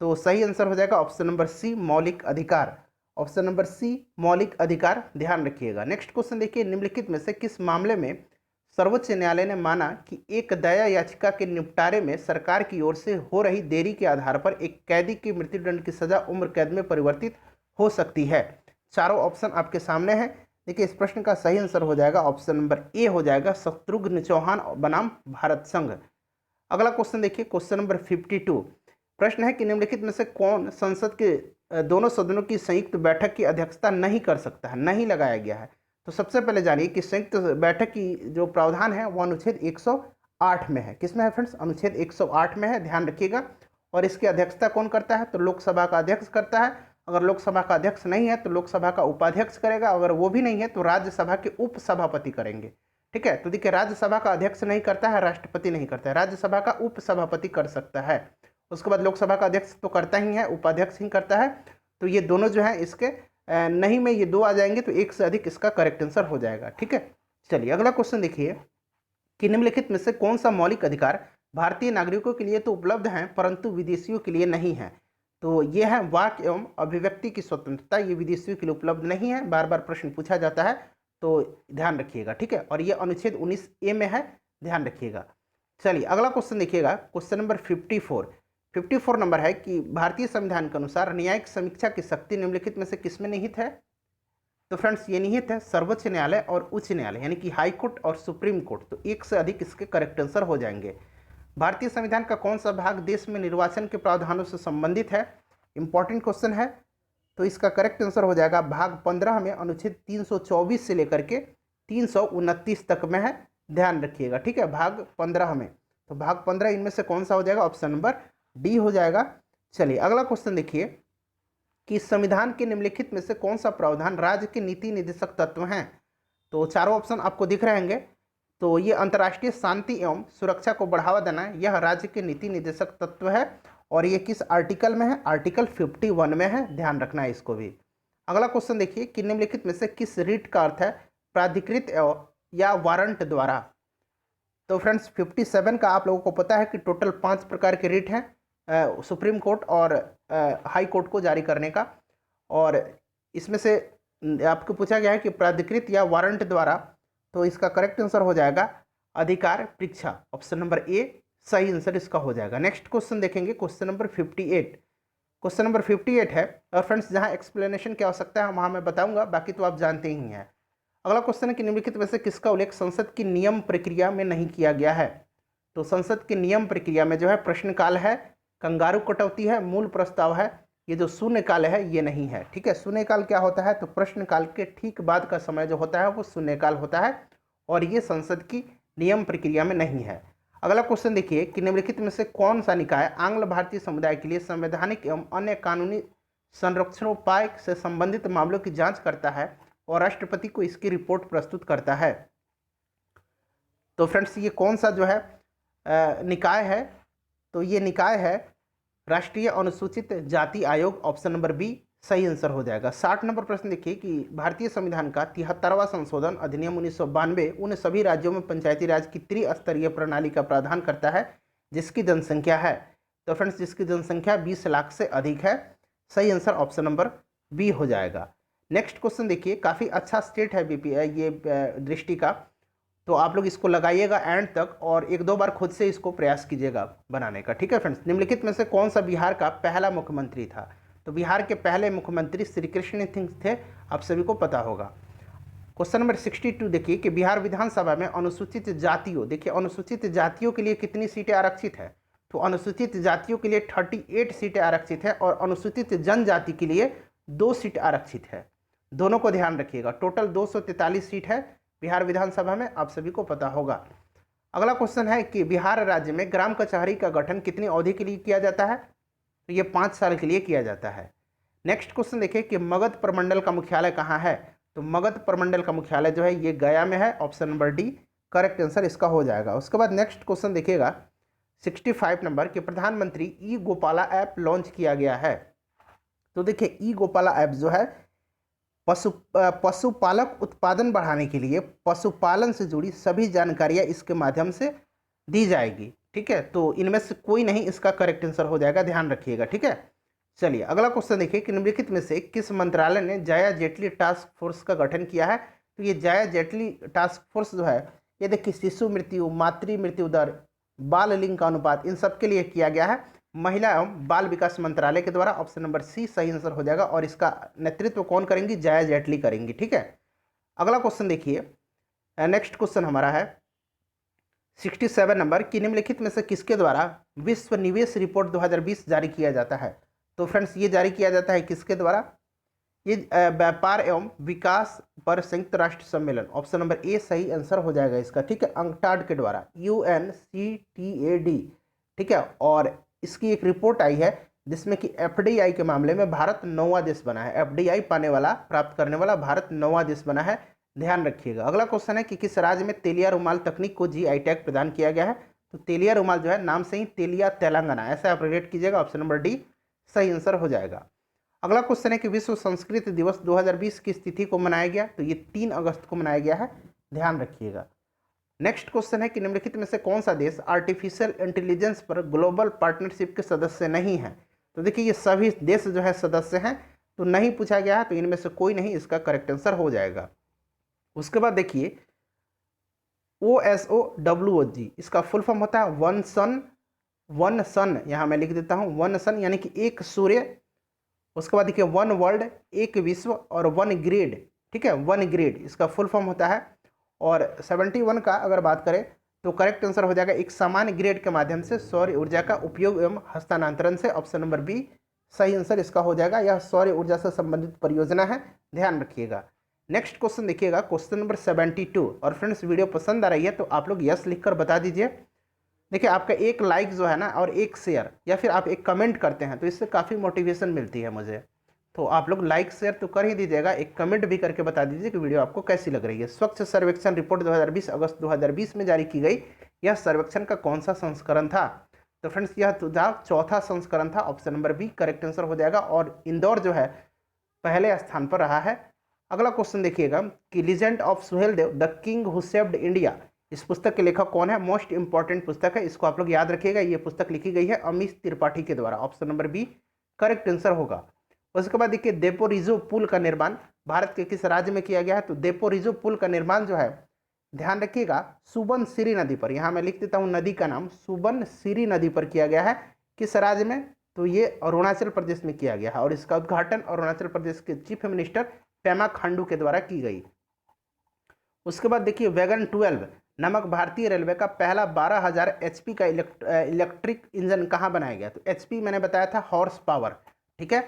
तो सही आंसर हो जाएगा ऑप्शन नंबर सी मौलिक अधिकार। ऑप्शन नंबर सी मौलिक अधिकार, ध्यान रखिएगा। नेक्स्ट क्वेश्चन देखिए, निम्नलिखित में से किस मामले में सर्वोच्च न्यायालय ने माना कि एक दया याचिका के निपटारे में सरकार की ओर से हो रही देरी के आधार पर एक कैदी की मृत्युदंड की सजा उम्र कैद में परिवर्तित हो सकती है। चारों ऑप्शन आपके सामने हैं। देखिए इस प्रश्न का सही आंसर हो जाएगा ऑप्शन नंबर ए हो जाएगा शत्रुघ्न चौहान बनाम भारत संघ। अगला क्वेश्चन देखिए, क्वेश्चन नंबर 52 प्रश्न है कि निम्नलिखित में से कौन संसद के दोनों सदनों की संयुक्त बैठक की अध्यक्षता नहीं कर सकता है, नहीं लगाया गया है। तो सबसे पहले जानिए कि संयुक्त बैठक की जो प्रावधान है वो अनुच्छेद 108 में है। किसमें है फ्रेंड्स? अनुच्छेद 108 में है, ध्यान रखिएगा। और इसकी अध्यक्षता कौन करता है? तो लोकसभा का अध्यक्ष करता है। अगर लोकसभा का अध्यक्ष नहीं है तो लोकसभा का उपाध्यक्ष करेगा, अगर वो भी नहीं है तो राज्यसभा के उपसभापति करेंगे। ठीक है, तो देखिए राज्यसभा का अध्यक्ष नहीं करता है, राष्ट्रपति नहीं करता है, राज्यसभा का उपसभापति कर सकता है। उसके बाद लोकसभा का अध्यक्ष तो करता ही है, उपाध्यक्ष ही करता है। तो ये दोनों जो है इसके नहीं में ये दो आ जाएंगे तो एक से अधिक इसका करेक्ट आंसर हो जाएगा। ठीक है, चलिए अगला क्वेश्चन देखिए कि निम्नलिखित में से कौन सा मौलिक अधिकार भारतीय नागरिकों के लिए तो उपलब्ध है परंतु विदेशियों के लिए नहीं है? तो ये है वाक एवं अभिव्यक्ति की स्वतंत्रता, ये विदेशियों के लिए उपलब्ध नहीं है। बार बार प्रश्न पूछा जाता है तो ध्यान रखिएगा। ठीक है, और ये अनुच्छेद 19A में है, ध्यान रखिएगा। चलिए अगला क्वेश्चन देखिएगा, क्वेश्चन नंबर 54 नंबर है कि भारतीय संविधान के अनुसार न्यायिक समीक्षा की शक्ति निम्नलिखित में से किसमें निहित है? तो फ्रेंड्स ये निहित है सर्वोच्च न्यायालय और उच्च न्यायालय, यानी कि हाई कोर्ट और सुप्रीम कोर्ट। तो एक से अधिक इसके करेक्ट आंसर हो जाएंगे। भारतीय संविधान का कौन सा भाग देश में निर्वाचन के प्रावधानों से संबंधित है? इंपॉर्टेंट क्वेश्चन है। तो इसका करेक्ट आंसर हो जाएगा भाग 15 में, अनुच्छेद 324 से लेकर के 329 तक में है, ध्यान रखिएगा। ठीक है, भाग 15 में, तो भाग 15 इनमें से कौन सा हो जाएगा? ऑप्शन नंबर डी हो जाएगा। चलिए अगला क्वेश्चन देखिए कि संविधान के निम्नलिखित में से कौन सा प्रावधान राज्य के नीति निर्देशक तत्व हैं? तो चारों ऑप्शन आपको दिख रहे होंगे। तो ये अंतर्राष्ट्रीय शांति एवं सुरक्षा को बढ़ावा देना, यह राज्य के नीति निर्देशक तत्व है। और ये किस आर्टिकल में है? आर्टिकल 51 में है, ध्यान रखना है इसको भी। अगला क्वेश्चन देखिए कि निम्नलिखित में से किस रिट का अर्थ है प्राधिकृत या वारंट द्वारा? तो फ्रेंड्स 57 का आप लोगों को पता है कि टोटल 5 प्रकार के रिट हैं सुप्रीम कोर्ट और हाई कोर्ट को जारी करने का। और इसमें से आपको पूछा गया है कि प्राधिकृत या वारंट द्वारा, तो इसका करेक्ट आंसर हो जाएगा अधिकार परीक्षा, ऑप्शन नंबर ए सही आंसर इसका हो जाएगा। नेक्स्ट क्वेश्चन देखेंगे, क्वेश्चन नंबर 58। क्वेश्चन नंबर 58 है, और फ्रेंड्स जहां एक्सप्लेनेशन की आवश्यकता है वहां मैं बताऊंगा, बाकी तो आप जानते ही हैं। अगला क्वेश्चन है कि निम्नलिखित में से किसका उल्लेख संसद की नियम प्रक्रिया में नहीं किया गया है? तो संसद की नियम प्रक्रिया में जो है प्रश्नकाल है, कंगारू कटौती है, मूल प्रस्ताव है, ये जो शून्यकाल है ये नहीं है। ठीक है, शून्यकाल क्या होता है? तो प्रश्नकाल के ठीक बाद का समय जो होता है वो शून्यकाल होता है, और ये संसद की नियम प्रक्रिया में नहीं है। अगला क्वेश्चन देखिए कि निम्नलिखित में से कौन सा निकाय आंग्ल भारतीय समुदाय के लिए संवैधानिक एवं अन्य कानूनी संरक्षणोपाय से संबंधित मामलों की जांच करता है और राष्ट्रपति को इसकी रिपोर्ट प्रस्तुत करता है? तो फ्रेंड्स ये कौन सा जो है निकाय है? तो ये निकाय है राष्ट्रीय अनुसूचित जाति आयोग, ऑप्शन नंबर बी सही आंसर हो जाएगा। 60 नंबर प्रश्न देखिए कि भारतीय संविधान का 73वां संशोधन अधिनियम 1992 उन सभी राज्यों में पंचायती राज की त्रिस्तरीय प्रणाली का प्रावधान करता है जिसकी जनसंख्या है? तो फ्रेंड्स जिसकी जनसंख्या 20 लाख से अधिक है, सही आंसर ऑप्शन नंबर बी हो जाएगा। नेक्स्ट क्वेश्चन देखिए, काफ़ी अच्छा स्टेट है ये दृष्टि का, तो आप लोग इसको लगाइएगा एंड तक और एक दो बार खुद से इसको प्रयास कीजिएगा बनाने का। ठीक है फ्रेंड्स, निम्नलिखित में से कौन सा बिहार का पहला मुख्यमंत्री था? तो बिहार के पहले मुख्यमंत्री श्री कृष्ण सिंह थे, आप सभी को पता होगा। क्वेश्चन नंबर 62 देखिए कि बिहार विधानसभा में अनुसूचित जातियों, देखिए अनुसूचित जातियों के लिए कितनी सीटें आरक्षित है? तो अनुसूचित जातियों के लिए 38 सीटें आरक्षित है और अनुसूचित जनजाति के लिए 2 सीट आरक्षित है। दोनों को ध्यान रखिएगा, टोटल 243 सीट है बिहार विधानसभा में, आप सभी को पता होगा। अगला क्वेश्चन है कि बिहार राज्य में ग्राम कचहरी का गठन कितनी अवधि के लिए किया जाता है? तो ये 5 साल के लिए किया जाता है। नेक्स्ट क्वेश्चन देखिए कि मगध प्रमंडल का मुख्यालय कहाँ है? तो मगध प्रमंडल का मुख्यालय जो है ये गया में है, option number D correct answer इसका हो जाएगा। उसके बाद नेक्स्ट क्वेश्चन देखिएगा 65 नंबर कि प्रधानमंत्री ई गोपाला ऐप लॉन्च किया गया है। तो देखिए ई गोपाला ऐप जो है पशुपालक उत्पादन बढ़ाने के लिए पशुपालन से जुड़ी सभी जानकारियां इसके माध्यम से दी जाएगी। ठीक है, तो इनमें से कोई नहीं इसका करेक्ट आंसर हो जाएगा, ध्यान रखिएगा। ठीक है, चलिए अगला क्वेश्चन देखिए कि निम्नलिखित में से किस मंत्रालय ने जाया जेटली टास्क फोर्स का गठन किया है? तो ये जाया जेटली टास्क फोर्स जो है ये देखिए शिशु मृत्यु, मातृ मृत्यु दर, बाल लिंग का अनुपात, इन सब के लिए किया गया है महिला एवं बाल विकास मंत्रालय के द्वारा, ऑप्शन नंबर सी सही आंसर हो जाएगा। और इसका नेतृत्व कौन करेंगी? जाया जेटली करेंगी। ठीक है, अगला क्वेश्चन देखिए, नेक्स्ट क्वेश्चन हमारा है 67 नंबर कि निम्नलिखित में से किसके द्वारा विश्व निवेश रिपोर्ट 2020 जारी किया जाता है? तो फ्रेंड्स ये जारी किया जाता है किसके द्वारा? ये व्यापार एवं विकास पर संयुक्त राष्ट्र सम्मेलन, ऑप्शन नंबर ए सही आंसर हो जाएगा इसका, ठीक है, अंकटाड के द्वारा, UNCTAD, ठीक है। और इसकी एक रिपोर्ट आई है जिसमें कि FDI के मामले में भारत 9वां देश बना है, FDI पाने वाला, प्राप्त करने वाला भारत 9वां देश बना है, ध्यान रखिएगा। अगला क्वेश्चन है कि किस राज्य में तेलिया रुमाल तकनीक को GI टैग प्रदान किया गया है? तो तेलिया रुमाल जो है नाम से ही तेलिया तेलंगाना, ऐसा आप रिलेट कीजिएगा, ऑप्शन नंबर डी सही आंसर हो जाएगा। अगला क्वेश्चन है कि विश्व संस्कृत दिवस 2020 की तिथि को मनाया गया? तो ये 3 अगस्त को मनाया गया है, ध्यान रखिएगा। नेक्स्ट क्वेश्चन है कि निम्नलिखित में से कौन सा देश आर्टिफिशियल इंटेलिजेंस पर ग्लोबल पार्टनरशिप के सदस्य नहीं है? तो देखिए ये सभी देश जो है सदस्य हैं, तो नहीं पूछा गया है, तो इनमें से कोई नहीं इसका करेक्ट आंसर हो जाएगा। उसके बाद देखिए OSOWOG, इसका फुल फॉर्म होता है वन सन, यहाँ मैं लिख देता हूँ वन सन यानी कि एक सूर्य। उसके बाद देखिए वन वर्ल्ड, एक विश्व, और वन ग्रिड, ठीक है, वन ग्रिड इसका फुल फॉर्म होता है। और 71 का अगर बात करें तो करेक्ट आंसर हो जाएगा एक समान ग्रिड के माध्यम से सौर ऊर्जा का उपयोग एवं हस्तांतरण से, ऑप्शन नंबर बी सही आंसर इसका हो जाएगा। यह सौर ऊर्जा से संबंधित परियोजना है, ध्यान रखिएगा। नेक्स्ट क्वेश्चन देखिएगा, क्वेश्चन नंबर 72। और फ्रेंड्स वीडियो पसंद आ रही है तो आप लोग यस लिखकर बता दीजिए। देखिए आपका एक लाइक जो है ना और एक शेयर या फिर आप एक कमेंट करते हैं तो इससे काफ़ी मोटिवेशन मिलती है मुझे, तो आप लोग लाइक शेयर तो कर ही दीजिएगा, एक कमेंट भी करके बता दीजिए कि वीडियो आपको कैसी लग रही है। स्वच्छ सर्वेक्षण रिपोर्ट 2020 अगस्त 2020 में जारी की गई, यह सर्वेक्षण का कौन सा संस्करण था? तो फ्रेंड्स यह चौथा संस्करण था, option number B correct answer हो जाएगा। और इंदौर जो है पहले स्थान पर रहा है। अगला क्वेश्चन देखिएगा कि legend of Suheldev the king who saved India, इस पुस्तक के लेखक कौन है? मोस्ट इंपॉर्टेंट पुस्तक है, इसको आप लोग याद रखिएगा। ये पुस्तक लिखी गई है अमीश त्रिपाठी के द्वारा, option number B correct answer होगा। उसके बाद देखिए देपोरिजो पुल का निर्माण भारत के किस राज्य में किया गया है? तो देपोरिजो पुल का निर्माण जो है ध्यान रखिएगा सुबनसिरी नदी पर, यहाँ मैं लिख देता हूँ नदी का नाम, सुबनसिरी नदी पर किया गया है। किस राज्य में? तो ये अरुणाचल प्रदेश में किया गया है और इसका उद्घाटन अरुणाचल प्रदेश के चीफ मिनिस्टर पेमा खांडू के द्वारा की गई। उसके बाद देखिए वैगन 12 नामक भारतीय रेलवे का पहला 12,000 HP का इलेक्ट्रिक इंजन कहाँ बनाया गया? तो HP मैंने बताया था हॉर्स पावर, ठीक है,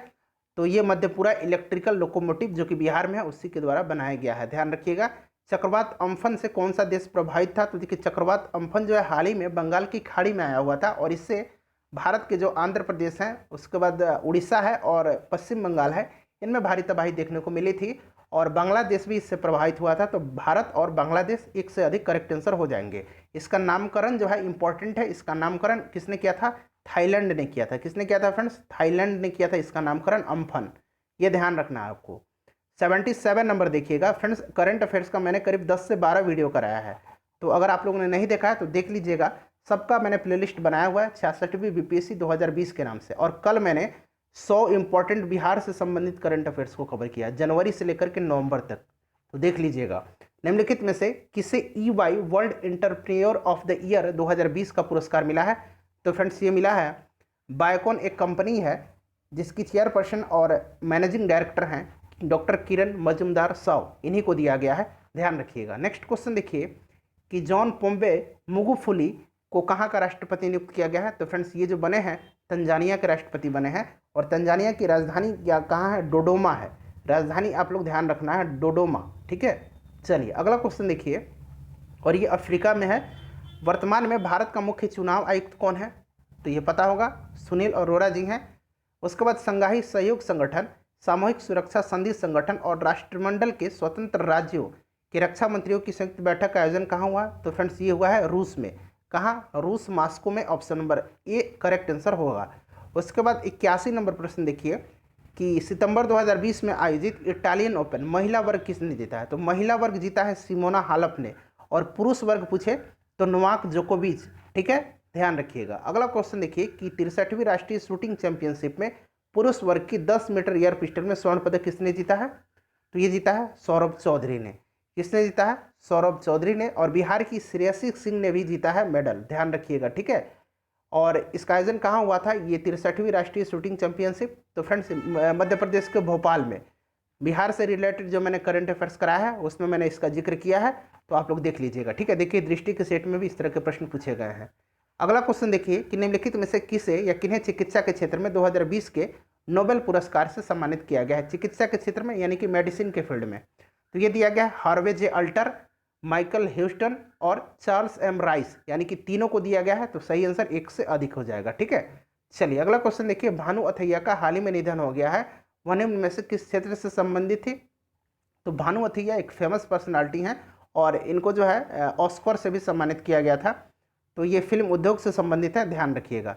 तो ये मध्यपुरा इलेक्ट्रिकल लोकोमोटिव जो कि बिहार में है उसी के द्वारा बनाया गया है, ध्यान रखिएगा। चक्रवात अम्फन से कौन सा देश प्रभावित था? तो देखिए चक्रवात अम्फन जो है हाल ही में बंगाल की खाड़ी में आया हुआ था और इससे भारत के जो आंध्र प्रदेश हैं, उसके बाद उड़ीसा है और पश्चिम बंगाल है, इनमें भारी तबाही देखने को मिली थी और बांग्लादेश भी इससे प्रभावित हुआ था। तो भारत और बांग्लादेश एक से अधिक करेक्ट आंसर हो जाएंगे। इसका नामकरण जो है इंपॉर्टेंट है, इसका नामकरण किसने किया था? थाईलैंड ने किया था। किसने किया था फ्रेंड्स? थाईलैंड ने किया था इसका नामकरण अम्फन, ये ध्यान रखना है आपको। 77 नंबर देखिएगा फ्रेंड्स, करंट अफेयर्स का मैंने करीब 10 से 12 वीडियो कराया है, तो अगर आप लोगों ने नहीं देखा है तो देख लीजिएगा। सबका मैंने प्लेलिस्ट बनाया हुआ है 66वीं BPSC 2020 के नाम से। और कल मैंने 100 इंपॉर्टेंट बिहार से संबंधित करंट अफेयर्स को कवर किया जनवरी से लेकर के नवंबर तक, तो देख लीजिएगा। निम्नलिखित में से किसे EY world entrepreneur of the year 2020 का पुरस्कार मिला है? तो फ्रेंड्स ये मिला है बायोकॉन, एक कंपनी है जिसकी चेयरपर्सन और मैनेजिंग डायरेक्टर हैं डॉक्टर किरण मजुमदार साव, इन्हीं को दिया गया है, ध्यान रखिएगा। नेक्स्ट क्वेश्चन देखिए कि जॉन पोम्बे मुगुफुली को कहाँ का राष्ट्रपति नियुक्त किया गया है? तो फ्रेंड्स ये जो बने हैं तंजानिया के राष्ट्रपति बने हैं और तंजानिया की राजधानी क्या कहाँ है? डोडोमा है, राजधानी आप लोग ध्यान रखना है डोडोमा, ठीक है। चलिए अगला क्वेश्चन देखिए, और ये अफ्रीका में है। वर्तमान में भारत का मुख्य चुनाव आयुक्त कौन है? तो ये पता होगा सुनील अरोड़ा जी हैं। उसके बाद संघाई सहयोग संगठन, सामूहिक सुरक्षा संधि संगठन और राष्ट्रमंडल के स्वतंत्र राज्यों के रक्षा मंत्रियों की संयुक्त बैठक का आयोजन कहाँ हुआ? तो फ्रेंड्स ये हुआ है रूस में। कहाँ? रूस, मॉस्को में, option number A correct answer होगा। उसके बाद 81 नंबर प्रश्न देखिए कि सितंबर 2020 में आयोजित इटालियन ओपन महिला वर्ग किसने जीता है? तो महिला वर्ग जीता है सिमोना हालेप ने, और पुरुष वर्ग पूछे तो नोवाक जोकोविच, ठीक है, ध्यान रखिएगा। अगला क्वेश्चन देखिए कि 63वीं राष्ट्रीय शूटिंग चैंपियनशिप में पुरुष वर्ग की 10 मीटर एयर पिस्टल में स्वर्ण पदक किसने जीता है? तो ये जीता है सौरभ चौधरी ने। किसने जीता है? सौरभ चौधरी ने। और बिहार की श्रेयसी सिंह ने भी जीता है मेडल, ध्यान रखिएगा, ठीक है। और इसका आयोजन कहाँ हुआ था? ये 63वीं राष्ट्रीय शूटिंग चैंपियनशिप, तो फ्रेंड्स मध्य प्रदेश के भोपाल में। बिहार से रिलेटेड जो मैंने करंट अफेयर्स कराया है उसमें मैंने इसका जिक्र किया है, तो आप लोग देख लीजिएगा, ठीक है। देखिए दृष्टि के सेट में भी इस तरह के प्रश्न पूछे गए हैं। अगला क्वेश्चन देखिए कि निम्नलिखित में से किसे या किन्हें चिकित्सा के क्षेत्र में 2020 के नोबेल पुरस्कार से सम्मानित किया गया है चिकित्सा के क्षेत्र में, यानी कि मेडिसिन के फील्ड में। तो ये दिया गया है हार्वे जे अल्टर, माइकल ह्यूस्टन और चार्ल्स एम राइस, यानी कि तीनों को दिया गया है। तो सही आंसर एक से अधिक हो जाएगा। ठीक है, चलिए अगला क्वेश्चन देखिए। भानु अथैया का हाल ही में निधन हो गया है, वह निम्न में से किस क्षेत्र से संबंधित थी? तो भानु अथैया एक फेमस पर्सनालिटी हैं और इनको जो है ऑस्कर से भी सम्मानित किया गया था। तो ये फिल्म उद्योग से संबंधित है, ध्यान रखिएगा।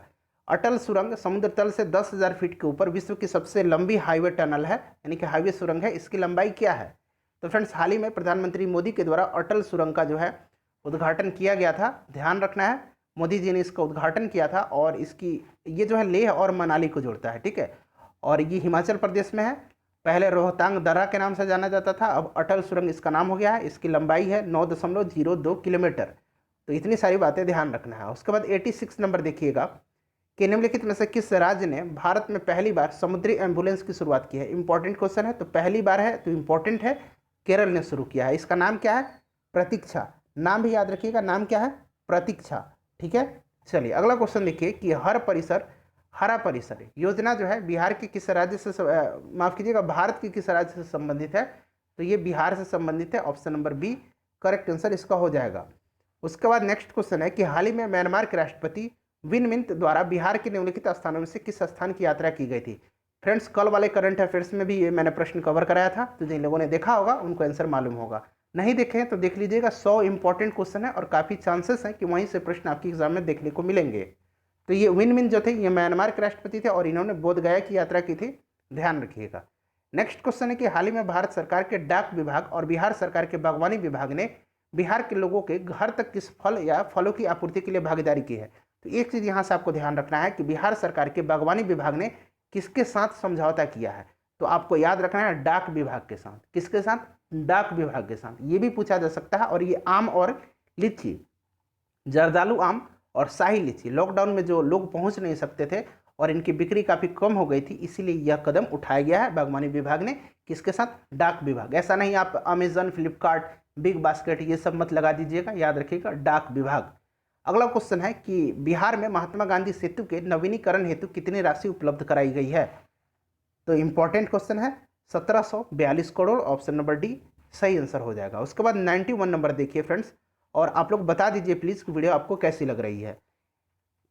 अटल सुरंग समुद्र तल से 10,000 फीट के ऊपर विश्व की सबसे लंबी हाईवे टनल है, यानी कि हाईवे सुरंग है। इसकी लंबाई क्या है? तो फ्रेंड्स, हाल ही में प्रधानमंत्री मोदी के द्वारा अटल सुरंग का जो है उद्घाटन किया गया था। ध्यान रखना है, मोदी जी ने इसका उद्घाटन किया था और इसकी ये जो है लेह और मनाली को जोड़ता है। ठीक है, और ये हिमाचल प्रदेश में है। पहले रोहतांग दर्रा के नाम से जाना जाता था, अब अटल सुरंग इसका नाम हो गया है। इसकी लंबाई है 9.02 किलोमीटर। तो इतनी सारी बातें ध्यान रखना है। उसके बाद 86 नंबर देखिएगा कि निम्नलिखित में से किस राज्य ने भारत में पहली बार समुद्री एम्बुलेंस की शुरुआत की है? इंपॉर्टेंट क्वेश्चन है, तो पहली बार है तो इंपॉर्टेंट है। केरल ने शुरू किया है। इसका नाम क्या है? प्रतीक्षा। नाम भी याद रखिएगा, नाम क्या है? प्रतीक्षा। ठीक है, चलिए अगला क्वेश्चन देखिए कि हरा परिसर योजना जो है बिहार के किस राज्य से माफ कीजिएगा, भारत के किस राज्य से संबंधित है? तो ये बिहार से संबंधित है। Option number B correct answer इसका हो जाएगा। उसके बाद नेक्स्ट क्वेश्चन है कि हाल ही में म्यांमार के राष्ट्रपति विन मिंट द्वारा बिहार के निम्नलिखित स्थानों में से किस स्थान की यात्रा की गई थी? फ्रेंड्स, कल वाले करंट अफेयर्स में भी ये मैंने प्रश्न कवर कराया था, तो जिन लोगों ने देखा होगा उनको आंसर मालूम होगा, नहीं देखे हैं तो देख लीजिएगा। 100 इंपॉर्टेंट क्वेश्चन है और काफ़ी चांसेस हैं कि वहीं से प्रश्न आपके एग्जाम में देखने को मिलेंगे। तो ये विन मिंट जो थे ये म्यांमार के राष्ट्रपति थे और इन्होंने बोध गया की यात्रा की थी, ध्यान रखिएगा। नेक्स्ट क्वेश्चन है कि हाल ही में भारत सरकार के डाक विभाग और बिहार सरकार के बागवानी विभाग ने बिहार के लोगों के घर तक किस फल या फलों की आपूर्ति के लिए भागीदारी की है? तो एक चीज़ यहाँ से आपको ध्यान रखना है कि बिहार सरकार के बागवानी विभाग ने किसके साथ समझौता किया है? तो आपको याद रखना है डाक विभाग के साथ। किसके साथ? डाक विभाग के साथ। ये भी पूछा जा सकता है। और ये आम और लीची, जर्दालू आम और शाही लीची, लॉकडाउन में जो लोग पहुंच नहीं सकते थे और इनकी बिक्री काफ़ी कम हो गई थी, इसीलिए यह कदम उठाया गया है बागवानी विभाग ने। किसके साथ? डाक विभाग। ऐसा नहीं आप अमेजन, फ्लिपकार्ट, बिग बास्केट ये सब मत लगा दीजिएगा, याद रखिएगा डाक विभाग। अगला क्वेश्चन है कि बिहार में महात्मा गांधी सेतु के नवीनीकरण हेतु कितनी राशि उपलब्ध कराई गई है? तो इंपॉर्टेंट क्वेश्चन है, 1742 करोड़। ऑप्शन नंबर डी सही आंसर हो जाएगा। उसके बाद 91 नंबर देखिए फ्रेंड्स, और आप लोग बता दीजिए प्लीज़ कि वीडियो आपको कैसी लग रही है।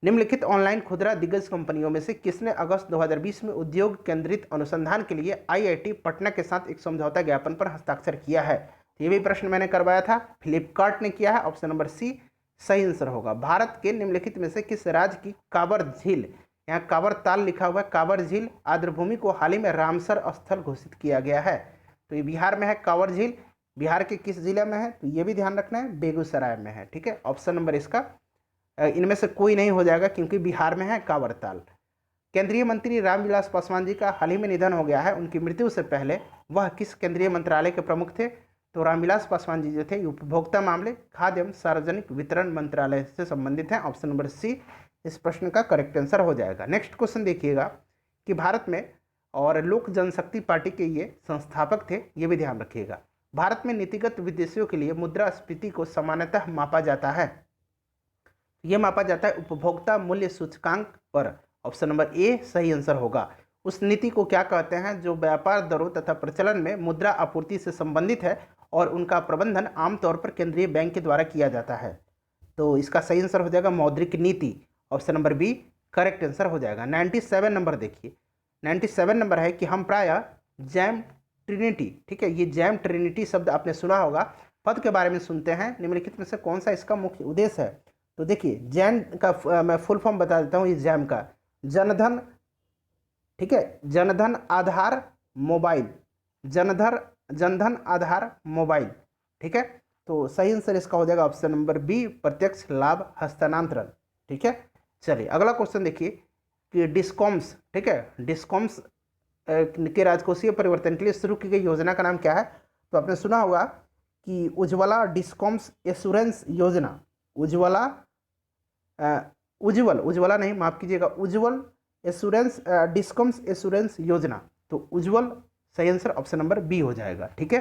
निम्नलिखित ऑनलाइन खुदरा दिग्गज कंपनियों में से किसने अगस्त 2020 में उद्योग केंद्रित अनुसंधान के लिए आईआईटी पटना के साथ एक समझौता ज्ञापन पर हस्ताक्षर किया है? ये भी प्रश्न मैंने करवाया था, फ्लिपकार्ट ने किया है। ऑप्शन नंबर सी सही आंसर होगा। भारत के निम्नलिखित में से किस राज्य की कांवर झील, यहाँ कांवर ताल लिखा हुआ है, कांवर झील आर्द्रभूमि को हाल ही में रामसर स्थल घोषित किया गया है? तो ये बिहार में है कांवर झील। बिहार के किस जिले में है? तो ये भी ध्यान रखना है, बेगूसराय में है। ठीक है, ऑप्शन नंबर इसका इनमें से कोई नहीं हो जाएगा क्योंकि बिहार में है कांवर ताल। केंद्रीय मंत्री रामविलास पासवान जी का हाल ही में निधन हो गया है। उनकी मृत्यु से पहले वह किस केंद्रीय मंत्रालय के प्रमुख थे? तो रामविलास पासवान जी जो थे उपभोक्ता मामले, खाद्य एवं सार्वजनिक वितरण मंत्रालय से संबंधित हैं। ऑप्शन नंबर सी इस प्रश्न का करेक्ट आंसर हो जाएगा। नेक्स्ट क्वेश्चन देखिएगा कि भारत में और लोक जनशक्ति पार्टी के ये संस्थापक थे, ये भी ध्यान रखिएगा। भारत में नीतिगत उद्देश्यों के लिए मुद्रास्फीति को सामान्यतः मापा जाता है। यह मापा जाता है उपभोक्ता मूल्य सूचकांक पर। ऑप्शन नंबर ए सही आंसर होगा। उस नीति को क्या कहते हैं जो व्यापार दरों तथा प्रचलन में मुद्रा आपूर्ति से संबंधित है और उनका प्रबंधन आमतौर पर केंद्रीय बैंक के द्वारा किया जाता है? तो इसका सही आंसर हो जाएगा मौद्रिक नीति। Option number B correct answer हो जाएगा। 97 नंबर देखिए, 97 नंबर है कि हम प्रायः जैम ट्रिनिटी, ठीक है, ये जैम ट्रिनिटी शब्द आपने सुना होगा, पद के बारे में सुनते हैं। निम्नलिखित में से कौन सा इसका मुख्य उद्देश्य है? तो देखिए जैन का मैं फुल फॉर्म बता देता हूँ। ये जैम का जनधन, ठीक है, जनधन आधार मोबाइल, जनधन आधार मोबाइल। ठीक है, तो सही आंसर इसका हो जाएगा ऑप्शन नंबर बी प्रत्यक्ष लाभ हस्तांतरण। ठीक है, चलिए अगला क्वेश्चन देखिए कि डिस्कॉम्स, ठीक है, डिस्कॉम्स के राजकोषीय परिवर्तन के लिए शुरू की गई योजना का नाम क्या है? तो आपने सुना होगा कि उज्ज्वला डिस्कॉम्स एश्योरेंस योजना, उज्ज्वला नहीं, माफ कीजिएगा, उज्ज्वल एश्योरेंस डिस्कॉम्स एश्योरेंस योजना। तो उज्ज्वल सही आंसर ऑप्शन नंबर बी हो जाएगा। ठीक है,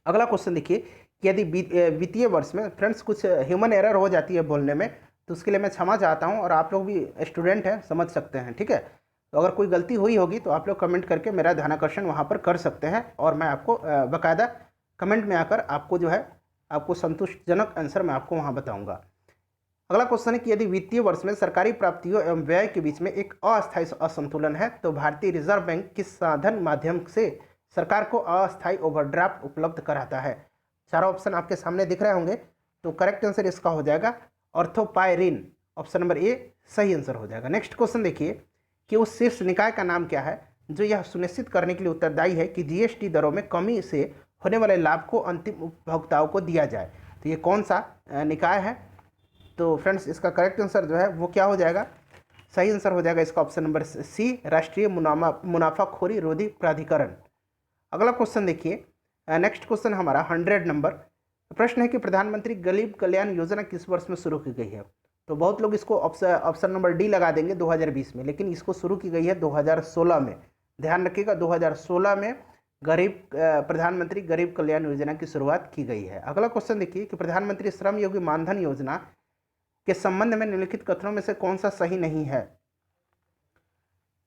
अगला क्वेश्चन देखिए कि यदि वित्तीय वर्ष में फ्रेंड्स कुछ ह्यूमन एरर हो जाती है बोलने में, तो उसके लिए मैं क्षमा चाहता हूं और आप लोग भी स्टूडेंट हैं, समझ सकते हैं। ठीक है, तो अगर कोई गलती हुई होगी तो आप लोग कमेंट करके मेरा ध्यानाकर्षण वहाँ पर कर सकते हैं और मैं आपको बाकायदा कमेंट में आकर आपको जो है आपको संतुष्टिजनक आंसर मैं आपको वहाँ बताऊँगा। अगला क्वेश्चन है कि यदि वित्तीय वर्ष में सरकारी प्राप्तियों एवं व्यय के बीच में एक अस्थायी असंतुलन है तो भारतीय रिजर्व बैंक किस साधन माध्यम से सरकार को अस्थायी ओवरड्राफ्ट उपलब्ध कराता है। चारों ऑप्शन आपके सामने दिख रहे होंगे, तो करेक्ट आंसर इसका हो जाएगा ऑर्थोपायरिन, ऑप्शन नंबर ए सही आंसर हो जाएगा। नेक्स्ट क्वेश्चन देखिए कि उस शीर्ष निकाय का नाम क्या है जो यह सुनिश्चित करने के लिए उत्तरदायी है कि जीएसटी दरों में कमी से होने वाले लाभ को अंतिम उपभोक्ताओं को दिया जाए। तो ये कौन सा निकाय है? तो फ्रेंड्स इसका करेक्ट आंसर जो है वो क्या हो जाएगा, सही आंसर हो जाएगा इसका ऑप्शन नंबर सी, राष्ट्रीय मुनाफाखोरी रोधी प्राधिकरण। अगला क्वेश्चन देखिए, नेक्स्ट क्वेश्चन हमारा 100 नंबर प्रश्न है कि प्रधानमंत्री गरीब कल्याण योजना किस वर्ष में शुरू की गई है। तो बहुत लोग इसको ऑप्शन नंबर डी लगा देंगे 2020 में, लेकिन इसको शुरू की गई है 2016 में। ध्यान रखिएगा 2016 में प्रधानमंत्री गरीब कल्याण योजना की शुरुआत की गई है। अगला क्वेश्चन देखिए कि प्रधानमंत्री श्रम योगी मानधन योजना के संबंध में निम्नलिखित कथनों में से कौन सा सही नहीं है।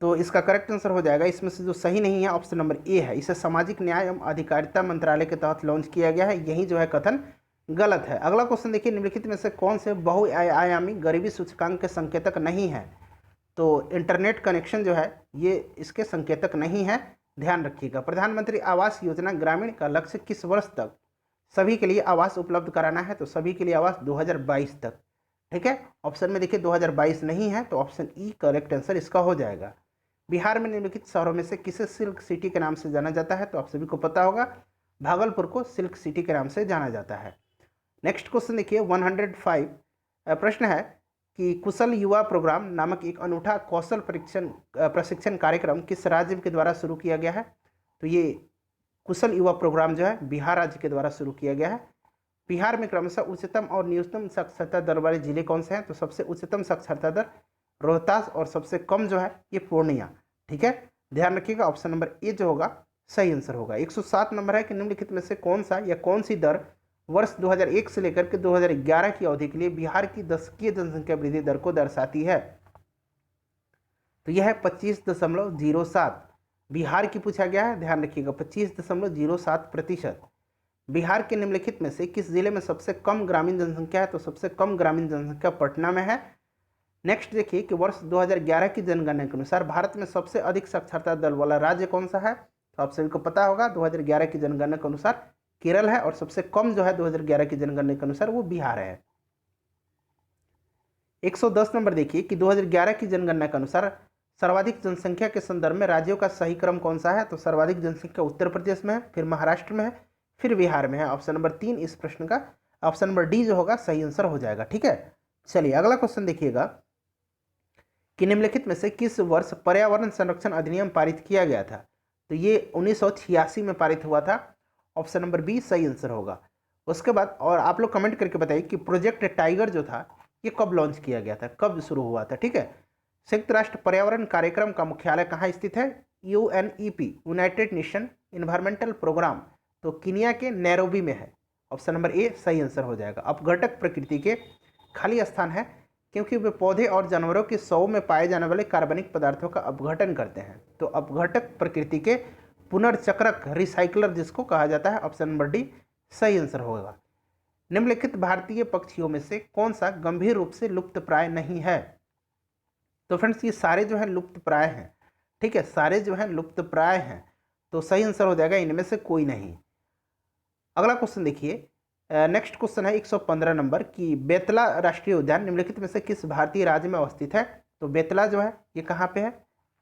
तो इसका करेक्ट आंसर हो जाएगा, इसमें से जो सही नहीं है ऑप्शन नंबर ए है। इसे सामाजिक न्याय एवं अधिकारिता मंत्रालय के तहत लॉन्च किया गया है, यही जो है कथन गलत है। अगला क्वेश्चन देखिए, निम्नलिखित में से कौन से बहुआयामी गरीबी सूचकांक के संकेतक नहीं है। तो इंटरनेट कनेक्शन जो है ये इसके संकेतक नहीं है, ध्यान रखिएगा। प्रधानमंत्री आवास योजना ग्रामीण का लक्ष्य किस वर्ष तक सभी के लिए आवास उपलब्ध कराना है। तो सभी के लिए आवास 2022 तक, ठीक है। ऑप्शन में देखिए 2022 नहीं है, तो ऑप्शन ई करेक्ट आंसर इसका हो जाएगा। बिहार में निम्नलिखित शहरों में से किसे सिल्क सिटी के नाम से जाना जाता है। तो आप सभी को पता होगा भागलपुर को सिल्क सिटी के नाम से जाना जाता है। नेक्स्ट क्वेश्चन देखिए 105 प्रश्न है कि कुशल युवा प्रोग्राम नामक एक अनूठा कौशल प्रशिक्षण कार्यक्रम किस राज्य के द्वारा शुरू किया गया है। तो ये कुशल युवा प्रोग्राम जो है बिहार राज्य के द्वारा शुरू किया गया है। बिहार में क्रमशः उच्चतम और न्यूनतम साक्षरता दर वाले जिले कौन से हैं। तो सबसे उच्चतम साक्षरता दर रोहतास और सबसे कम जो है ये पूर्णिया, ठीक है। ध्यान रखिएगा ऑप्शन नंबर ए जो होगा सही आंसर होगा। 107 नंबर है कि निम्नलिखित में से कौन सा या कौन सी दर वर्ष 2001 से लेकर के 2011 की अवधि के लिए बिहार की दशकीय जनसंख्या वृद्धि दर को दर्शाती है। तो यह है 25.07 बिहार की पूछा गया है, ध्यान रखिएगा 25.07%। बिहार के निम्नलिखित में से किस जिले में सबसे कम ग्रामीण जनसंख्या है। तो सबसे कम ग्रामीण जनसंख्या पटना में है। नेक्स्ट देखिए कि वर्ष 2011 की जनगणना के अनुसार भारत में सबसे अधिक साक्षरता दर वाला राज्य कौन सा है। तो आप सभी को पता होगा 2011 की जनगणना के अनुसार केरल है, और सबसे कम जो है 2011 की जनगणना के अनुसार वो बिहार है। 110 नंबर देखिए कि 2011 की जनगणना के अनुसार सर्वाधिक जनसंख्या के संदर्भ में राज्यों का सही क्रम कौन सा है। तो सर्वाधिक जनसंख्या उत्तर प्रदेश में है, फिर महाराष्ट्र में है, फिर बिहार में है। ऑप्शन नंबर 3 इस प्रश्न का ऑप्शन नंबर डी जो होगा सही आंसर हो जाएगा, ठीक है। चलिए अगला क्वेश्चन देखिएगा कि निम्नलिखित में से किस वर्ष पर्यावरण संरक्षण अधिनियम पारित किया गया था। तो ये 1986 में पारित हुआ था, ऑप्शन नंबर बी सही आंसर होगा। उसके बाद और आप लोग कमेंट करके बताइए कि प्रोजेक्ट टाइगर जो था ये कब लॉन्च किया गया था, कब शुरू हुआ था, ठीक है। संयुक्त राष्ट्र पर्यावरण कार्यक्रम का मुख्यालय कहाँ स्थित है। UNEP United Nation environmental programme, तो कीनिया के नैरोबी में है। ऑप्शन नंबर ए सही आंसर हो जाएगा। अपघटक प्रकृति के खाली स्थान है क्योंकि वे पौधे और जानवरों के शवों में पाए जाने वाले कार्बनिक पदार्थों का अपघटन करते हैं। तो अपघटक प्रकृति के पुनर्चक्रक रिसाइकलर जिसको कहा जाता है, ऑप्शन नंबर डी सही आंसर होगा। निम्नलिखित भारतीय पक्षियों में से कौन सा गंभीर रूप से लुप्त प्राय नहीं है। तो फ्रेंड्स ये सारे जो है लुप्त प्राय हैं, ठीक है, सारे जो है लुप्त प्राय हैं, तो सही आंसर हो जाएगा इनमें से कोई नहीं। अगला क्वेश्चन देखिए, नेक्स्ट क्वेश्चन है 115 नंबर कि बेतला राष्ट्रीय उद्यान निम्नलिखित में से किस भारतीय राज्य में अवस्थित है। तो बेतला जो है ये कहाँ पे है,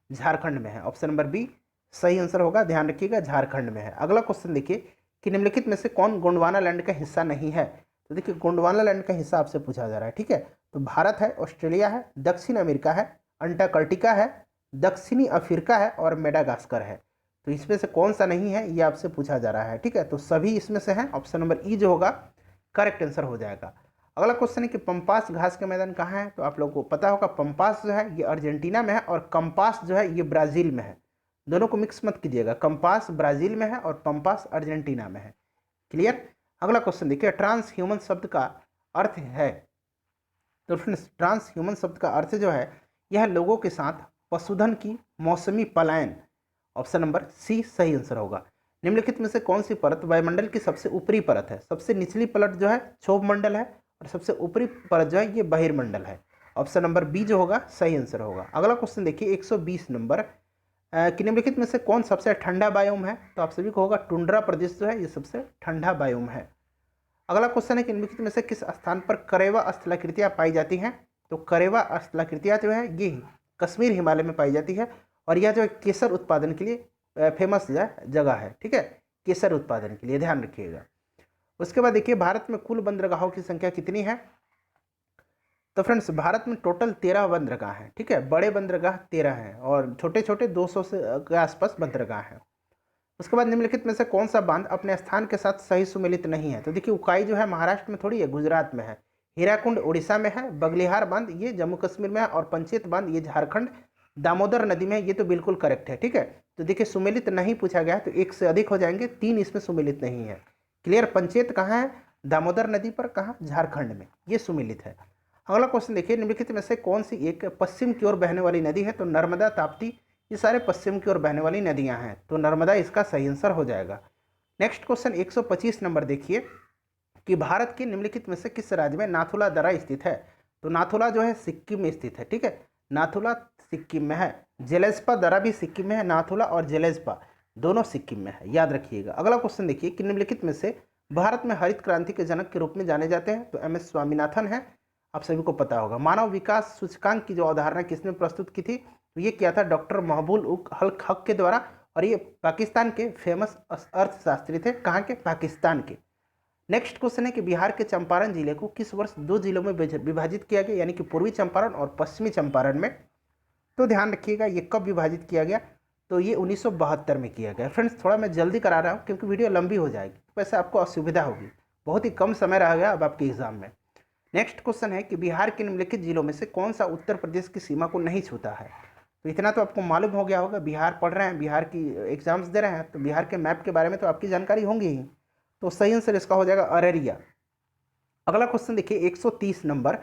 झारखंड में है। ऑप्शन नंबर बी सही आंसर होगा, ध्यान रखिएगा झारखंड में है। अगला क्वेश्चन देखिए कि निम्नलिखित में से कौन गोंडवाना लैंड का हिस्सा नहीं है। तो देखिए गोंडवाना लैंड का हिस्सा आपसे पूछा जा रहा है, ठीक है। तो भारत है, ऑस्ट्रेलिया है, दक्षिण अमेरिका है, अंटार्कटिका है, दक्षिणी अफ्रीका है और मेडागास्कर है। तो इसमें से कौन सा नहीं है ये आपसे पूछा जा रहा है, ठीक है। तो सभी इसमें से हैं, ऑप्शन नंबर ई जो होगा करेक्ट आंसर हो जाएगा। अगला क्वेश्चन है कि पंपास घास के मैदान कहाँ है। तो आप लोगों को पता होगा पंपास जो है ये अर्जेंटीना में है और कंपास जो है ये ब्राज़ील में है। दोनों को मिक्स मत कीजिएगा, कंपास ब्राज़ील में है और पंपास अर्जेंटीना में है। क्लियर। अगला क्वेश्चन देखिए, ट्रांस ह्यूमन शब्द का अर्थ है। तो फ्रेंड्स ट्रांस ह्यूमन शब्द का अर्थ जो है यह लोगों के साथ पशुधन की मौसमी पलायन। ऑप्शन नंबर सी सही आंसर होगा। निम्नलिखित में से कौन सी परत वायुमंडल की सबसे ऊपरी परत है? सबसे निचली परत जो है क्षोभ मंडल है और सबसे ऊपरी परत जो है ये बहिर्मंडल है। ऑप्शन नंबर बी जो होगा सही आंसर होगा। अगला क्वेश्चन देखिए 120 नंबर कि निम्नलिखित में से कौन सबसे ठंडा बायोम है? तो आप सभी को होगा टुंड्रा प्रदेश जो है ये सबसे ठंडा बायोम है। अगला क्वेश्चन है कि निम्नलिखित में से किस स्थान पर करेवा स्थलाकृतियां पाई जाती हैं? तो करेवा स्थलाकृतियां जो है ये कश्मीर हिमालय में पाई जाती है और यह जो है केसर उत्पादन के लिए फेमस जगह है। ठीक है, केसर उत्पादन के लिए ध्यान रखिएगा। उसके बाद देखिए भारत में कुल बंदरगाहों की संख्या कितनी है? तो फ्रेंड्स भारत में टोटल 13 बंदरगाह हैं। ठीक है, बड़े बंदरगाह 13 हैं और छोटे छोटे 200 से के आसपास बंदरगाह हैं। उसके बाद निम्नलिखित में से कौन सा बांध अपने स्थान के साथ सही सुमेलित नहीं है? तो देखिए उकाई जो है महाराष्ट्र में थोड़ी है, गुजरात में है। हीराकुंड उड़ीसा में है। बगलिहार बांध ये जम्मू कश्मीर में है और पंचेत बांध ये झारखंड दामोदर नदी में है। ये तो बिल्कुल करेक्ट है। ठीक है, तो देखिए सुमेलित नहीं पूछा गया तो एक से अधिक हो जाएंगे, 3 इसमें सुमेलित नहीं है। क्लियर, पंचेत कहाँ है? दामोदर नदी पर, कहाँ? झारखंड में, ये सुमेलित है। अगला क्वेश्चन देखिए निम्नलिखित में से कौन सी एक पश्चिम की ओर बहने वाली नदी है? तो नर्मदा, ताप्ती ये सारे पश्चिम की ओर बहने वाली नदियां हैं, तो नर्मदा इसका सही आंसर हो जाएगा। नेक्स्ट क्वेश्चन 125 नंबर देखिए कि भारत के निम्नलिखित में से किस राज्य में नाथुला दर्रा स्थित है? तो नाथुला जो है सिक्किम में स्थित है। ठीक है, नाथुला सिक्किम में है। जेलेस्पा दर्रा भी सिक्किम में है। नाथुला और जेलेस्पा दोनों सिक्किम में है, याद रखिएगा। अगला क्वेश्चन देखिए कि निम्नलिखित में से भारत में हरित क्रांति के जनक के रूप में जाने जाते हैं? तो एम एस स्वामीनाथन है, आप सभी को पता होगा। मानव विकास सूचकांक की जो अवधारणा किसने प्रस्तुत की थी? तो ये किया था डॉक्टर महबूल उल हक के द्वारा और ये पाकिस्तान के फेमस अर्थशास्त्री थे। कहाँ के? पाकिस्तान के। नेक्स्ट क्वेश्चन है कि बिहार के चंपारण जिले को किस वर्ष 2 जिलों में विभाजित किया गया, यानी कि पूर्वी चंपारण और पश्चिमी चंपारण में? तो ध्यान रखिएगा ये कब विभाजित किया गया? तो ये 1972 में किया गया। फ्रेंड्स थोड़ा मैं जल्दी करा रहा हूँ क्योंकि वीडियो लंबी हो जाएगी, वैसे आपको असुविधा होगी, बहुत ही कम समय रह गया अब आपके एग्जाम में। नेक्स्ट क्वेश्चन है कि बिहार के निम्नलिखित जिलों में से कौन सा उत्तर प्रदेश की सीमा को नहीं छूता है? तो इतना तो आपको मालूम हो गया होगा, बिहार पढ़ रहे हैं, बिहार की एग्जाम्स दे रहे हैं, तो बिहार के मैप के बारे में तो आपकी जानकारी होंगी ही। तो सही आंसर इसका हो जाएगा अररिया। अगला क्वेश्चन देखिए 130 नंबर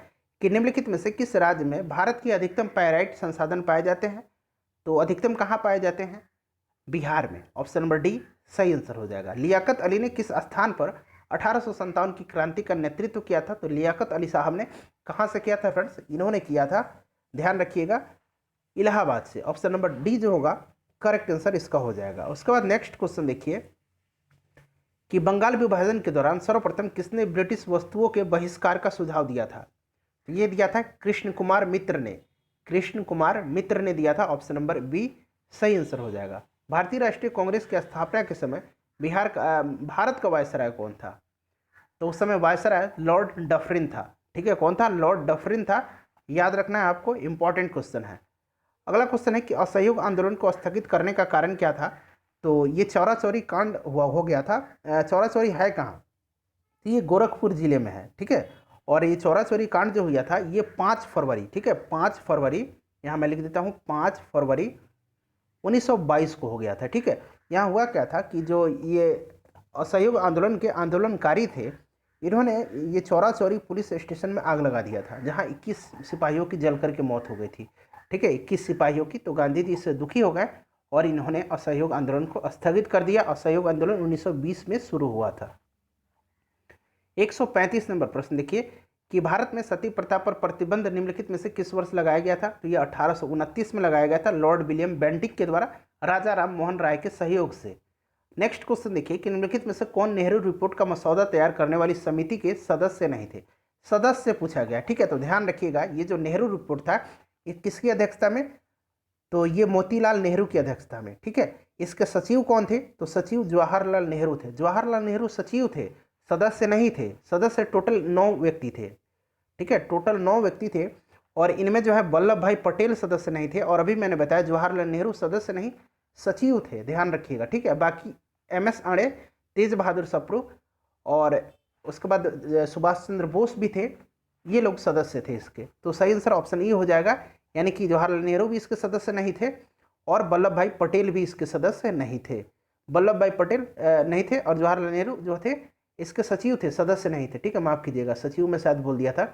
कि निम्नलिखित में से किस राज्य में भारत की अधिकतम पाइराइट संसाधन पाए जाते हैं? तो अधिकतम कहाँ पाए जाते हैं? बिहार में। ऑप्शन नंबर डी सही आंसर हो जाएगा। लियाकत अली ने किस स्थान पर 1857 की क्रांति का नेतृत्व किया था? तो लियाकत अली साहब ने कहाँ से किया था फ्रेंड्स? इन्होंने किया था, ध्यान रखिएगा, इलाहाबाद से। ऑप्शन नंबर डी जो होगा करेक्ट आंसर इसका हो जाएगा। उसके बाद नेक्स्ट क्वेश्चन देखिए कि बंगाल विभाजन के दौरान सर्वप्रथम किसने ब्रिटिश वस्तुओं के बहिष्कार का सुझाव दिया था? तो ये दिया था कृष्ण कुमार मित्र ने। कृष्ण कुमार मित्र ने दिया था। ऑप्शन नंबर बी सही आंसर हो जाएगा। भारतीय राष्ट्रीय कांग्रेस की स्थापना के समय भारत का वायसराय कौन था? तो उस समय वायसराय लॉर्ड डफरिन था। ठीक है, कौन था? लॉर्ड डफरिन था, याद रखना है आपको, इंपॉर्टेंट क्वेश्चन है। अगला क्वेश्चन है कि असहयोग आंदोलन को स्थगित करने का कारण क्या था? तो ये चौरा चौरी कांड हो गया था। चौरा चौरी है कहाँ? तो ये गोरखपुर जिले में है। ठीक है, और ये चौरा चौरी कांड जो हुआ था ये 5 फरवरी, ठीक है 5 फरवरी, यहाँ मैं लिख देता हूँ 5 फरवरी 1922 को हो गया था। ठीक है, यहाँ हुआ क्या था कि जो ये असहयोग आंदोलन के आंदोलनकारी थे, इन्होंने ये चौरा चौरी पुलिस स्टेशन में आग लगा दिया था, जहाँ 21 सिपाहियों की जल करके मौत हो गई थी। ठीक है, 21 सिपाहियों की। तो गांधी जी इससे दुखी हो गए और इन्होंने असहयोग आंदोलन को स्थगित कर दिया। असहयोग आंदोलन 1920 में शुरू हुआ था। 135 नंबर प्रश्न देखिए कि भारत में सती प्रथा पर प्रतिबंध निम्नलिखित में से किस वर्ष लगाया गया था? तो ये 1829 में लगाया गया था लॉर्ड विलियम बेंटिक के द्वारा राजा राम मोहन राय के सहयोग से। नेक्स्ट क्वेश्चन देखिए कि निम्नलिखित में से कौन नेहरू रिपोर्ट का मसौदा तैयार करने वाली समिति के सदस्य नहीं थे? सदस्य पूछा गया। ठीक है, तो ध्यान रखिएगा ये जो नेहरू रिपोर्ट था ये किसकी अध्यक्षता में? तो ये मोतीलाल नेहरू की अध्यक्षता में। ठीक है, इसके सचिव कौन थे? तो सचिव जवाहरलाल नेहरू थे। जवाहरलाल नेहरू सचिव थे, सदस्य नहीं थे। सदस्य टोटल 9 व्यक्ति थे। ठीक है, टोटल 9 व्यक्ति थे और इनमें जो है वल्लभ भाई पटेल सदस्य नहीं थे और अभी मैंने बताया जवाहरलाल नेहरू सदस्य नहीं सचिव थे, ध्यान रखिएगा। ठीक है, बाकी MS आड़े, तेज बहादुर सप्रू और उसके बाद सुभाष चंद्र बोस भी थे, ये लोग सदस्य थे इसके। तो सही आंसर ऑप्शन ई हो जाएगा, यानी कि जवाहरलाल नेहरू भी इसके सदस्य नहीं थे और वल्लभ भाई पटेल भी इसके सदस्य नहीं थे। वल्लभ भाई पटेल नहीं थे और जवाहरलाल नेहरू जो थे इसके सचिव थे, सदस्य नहीं थे। ठीक है, माफ कीजिएगा, सचिव में शायद बोल दिया था,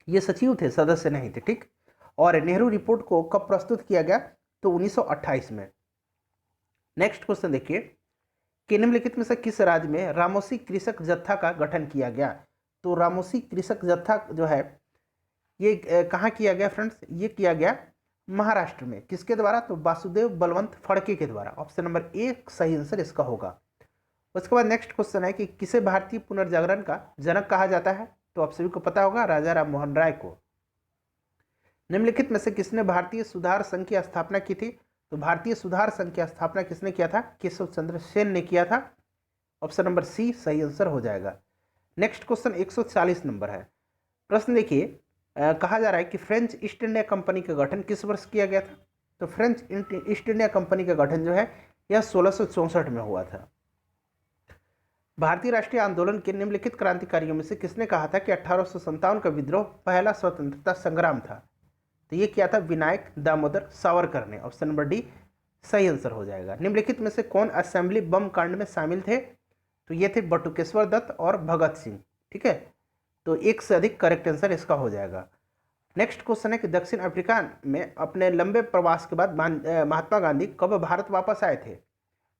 ये सचिव थे, सदस्य नहीं थे। ठीक, और नेहरू रिपोर्ट को कब प्रस्तुत किया गया, तो 1928 में। नेक्स्ट क्वेश्चन देखिए कि निम्नलिखित में से किस राज्य में रामोसी कृषक जत्था का गठन किया गया। तो रामोसी कृषक जत्था जो है ये कहाँ किया गया फ्रेंड्स, ये किया गया महाराष्ट्र में। किसके द्वारा, तो वासुदेव बलवंत फड़के के द्वारा। ऑप्शन नंबर ए सही आंसर इसका होगा। उसके बाद नेक्स्ट क्वेश्चन है कि किसे भारतीय पुनर्जागरण का जनक कहा जाता है। तो आप सभी को पता होगा, राजा राम मोहन राय को। निम्नलिखित में से किसने भारतीय सुधार संघ की स्थापना की थी। तो भारतीय सुधार संघ की स्थापना किसने किया था, केशव चंद्र सेन ने किया था। ऑप्शन नंबर सी सही आंसर हो जाएगा। नेक्स्ट क्वेश्चन 140 नंबर है। प्रश्न देखिए, कहा जा रहा है कि फ्रेंच ईस्ट इंडिया कंपनी का गठन किस वर्ष किया गया था। तो फ्रेंच ईस्ट इंडिया कंपनी का गठन जो है यह 1664 में हुआ था। भारतीय राष्ट्रीय आंदोलन के निम्नलिखित क्रांतिकारियों में से किसने कहा था कि 1857 का विद्रोह पहला स्वतंत्रता संग्राम था। तो ये क्या था, विनायक दामोदर सावरकर ने। ऑप्शन नंबर डी सही आंसर हो जाएगा। निम्नलिखित में से कौन असेंबली बम कांड में शामिल थे। तो ये थे बटुकेश्वर दत्त और भगत सिंह। ठीक है, तो एक से अधिक करेक्ट आंसर इसका हो जाएगा। नेक्स्ट क्वेश्चन है कि दक्षिण अफ्रीका में अपने लंबे प्रवास के बाद महात्मा गांधी कब भारत वापस आए थे।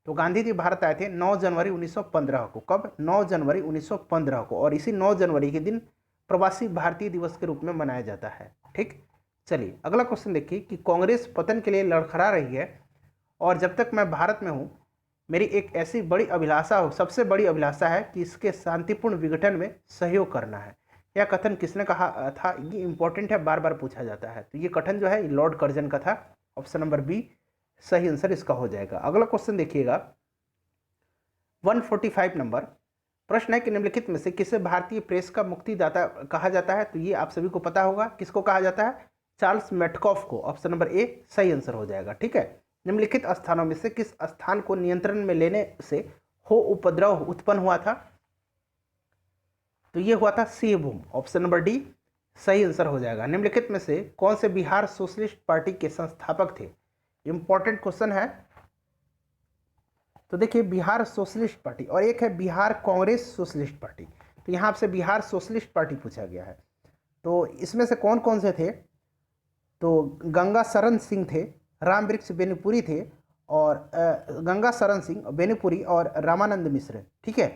तो गांधी जी भारत आए थे 9 जनवरी 1915 को। कब, 9 जनवरी 1915 को। और इसी 9 जनवरी के दिन प्रवासी भारतीय दिवस के रूप में मनाया जाता है। ठीक, चलिए अगला क्वेश्चन देखिए कि कांग्रेस पतन के लिए लड़खड़ा रही है और जब तक मैं भारत में हूँ मेरी एक ऐसी बड़ी अभिलाषा हो, सबसे बड़ी अभिलाषा है कि इसके शांतिपूर्ण विघटन में सहयोग करना है। यह कथन किसने कहा था, ये इंपॉर्टेंट है, बार बार पूछा जाता है। तो ये कथन जो है लॉर्ड कर्जन का था। ऑप्शन नंबर बी सही आंसर इसका हो जाएगा। अगला क्वेश्चन देखिएगा 145 नंबर। प्रश्न है कि निम्नलिखित में से किसे भारतीय प्रेस का मुक्तिदाता कहा जाता है। तो ये आप सभी को पता होगा, किसको कहा जाता है, चार्ल्स मेटकॉफ को। ऑप्शन नंबर ए सही आंसर हो जाएगा। ठीक है, निम्नलिखित स्थानों में से किस स्थान को नियंत्रण में लेने से हो उपद्रव उत्पन्न हुआ था। तो ये हुआ था सिंहभूम। ऑप्शन नंबर डी सही आंसर हो जाएगा। निम्नलिखित में से कौन से बिहार सोशलिस्ट पार्टी के संस्थापक थे। इंपॉर्टेंट क्वेश्चन है। तो देखिए बिहार सोशलिस्ट पार्टी और एक है बिहार कांग्रेस सोशलिस्ट पार्टी। तो यहाँ आपसे बिहार सोशलिस्ट पार्टी पूछा गया है। तो इसमें से कौन कौन से थे, तो गंगा शरण सिंह थे, राम वृक्ष बेनीपुरी थे, और गंगा शरण सिंह बेनीपुरी और रामानंद मिश्र। ठीक है,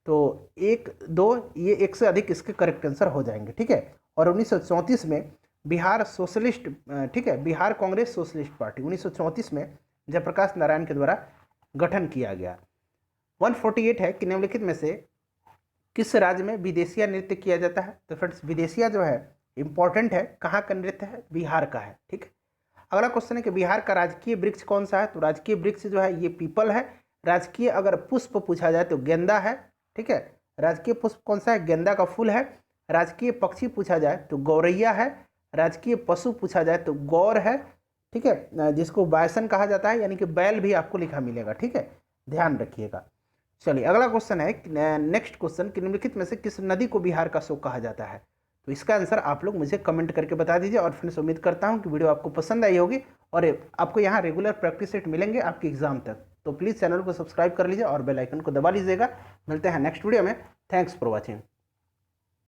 तो 1 2 ये एक से अधिक इसके करेक्ट आंसर हो जाएंगे। ठीक है, और 1934 में बिहार सोशलिस्ट, ठीक है, बिहार कांग्रेस सोशलिस्ट पार्टी 1934 में जयप्रकाश नारायण के द्वारा गठन किया गया। 148 है कि निम्नलिखित में से किस राज्य में विदेशिया नृत्य किया जाता है। तो फ्रेंड्स विदेशिया जो है इंपॉर्टेंट है, कहाँ का नृत्य है, बिहार का है। ठीक है, अगला क्वेश्चन है कि बिहार का राजकीय वृक्ष कौन सा है। तो राजकीय वृक्ष जो है ये पीपल है। राजकीय अगर पुष्प पूछा जाए तो गेंदा है। ठीक है, राजकीय पुष्प कौन सा है, गेंदा का फूल है। राजकीय पक्षी पूछा जाए तो गौरैया है। राजकीय पशु पूछा जाए तो गौर है। ठीक है, जिसको बायसन कहा जाता है, यानी कि बैल भी आपको लिखा मिलेगा। ठीक है, ध्यान रखिएगा। चलिए अगला क्वेश्चन है, नेक्स्ट क्वेश्चन कि निम्नलिखित में से किस नदी को बिहार का शोक कहा जाता है। तो इसका आंसर आप लोग मुझे कमेंट करके बता दीजिए। और फ्रेंड्स उम्मीद करता हूं कि वीडियो आपको पसंद आई होगी और आपको यहां रेगुलर प्रैक्टिस सेट मिलेंगे आपके एग्जाम तक। तो प्लीज़ चैनल को सब्सक्राइब कर लीजिए और बेल आइकन को दबा लीजिएगा। मिलते हैं नेक्स्ट वीडियो में। Thanks for watching.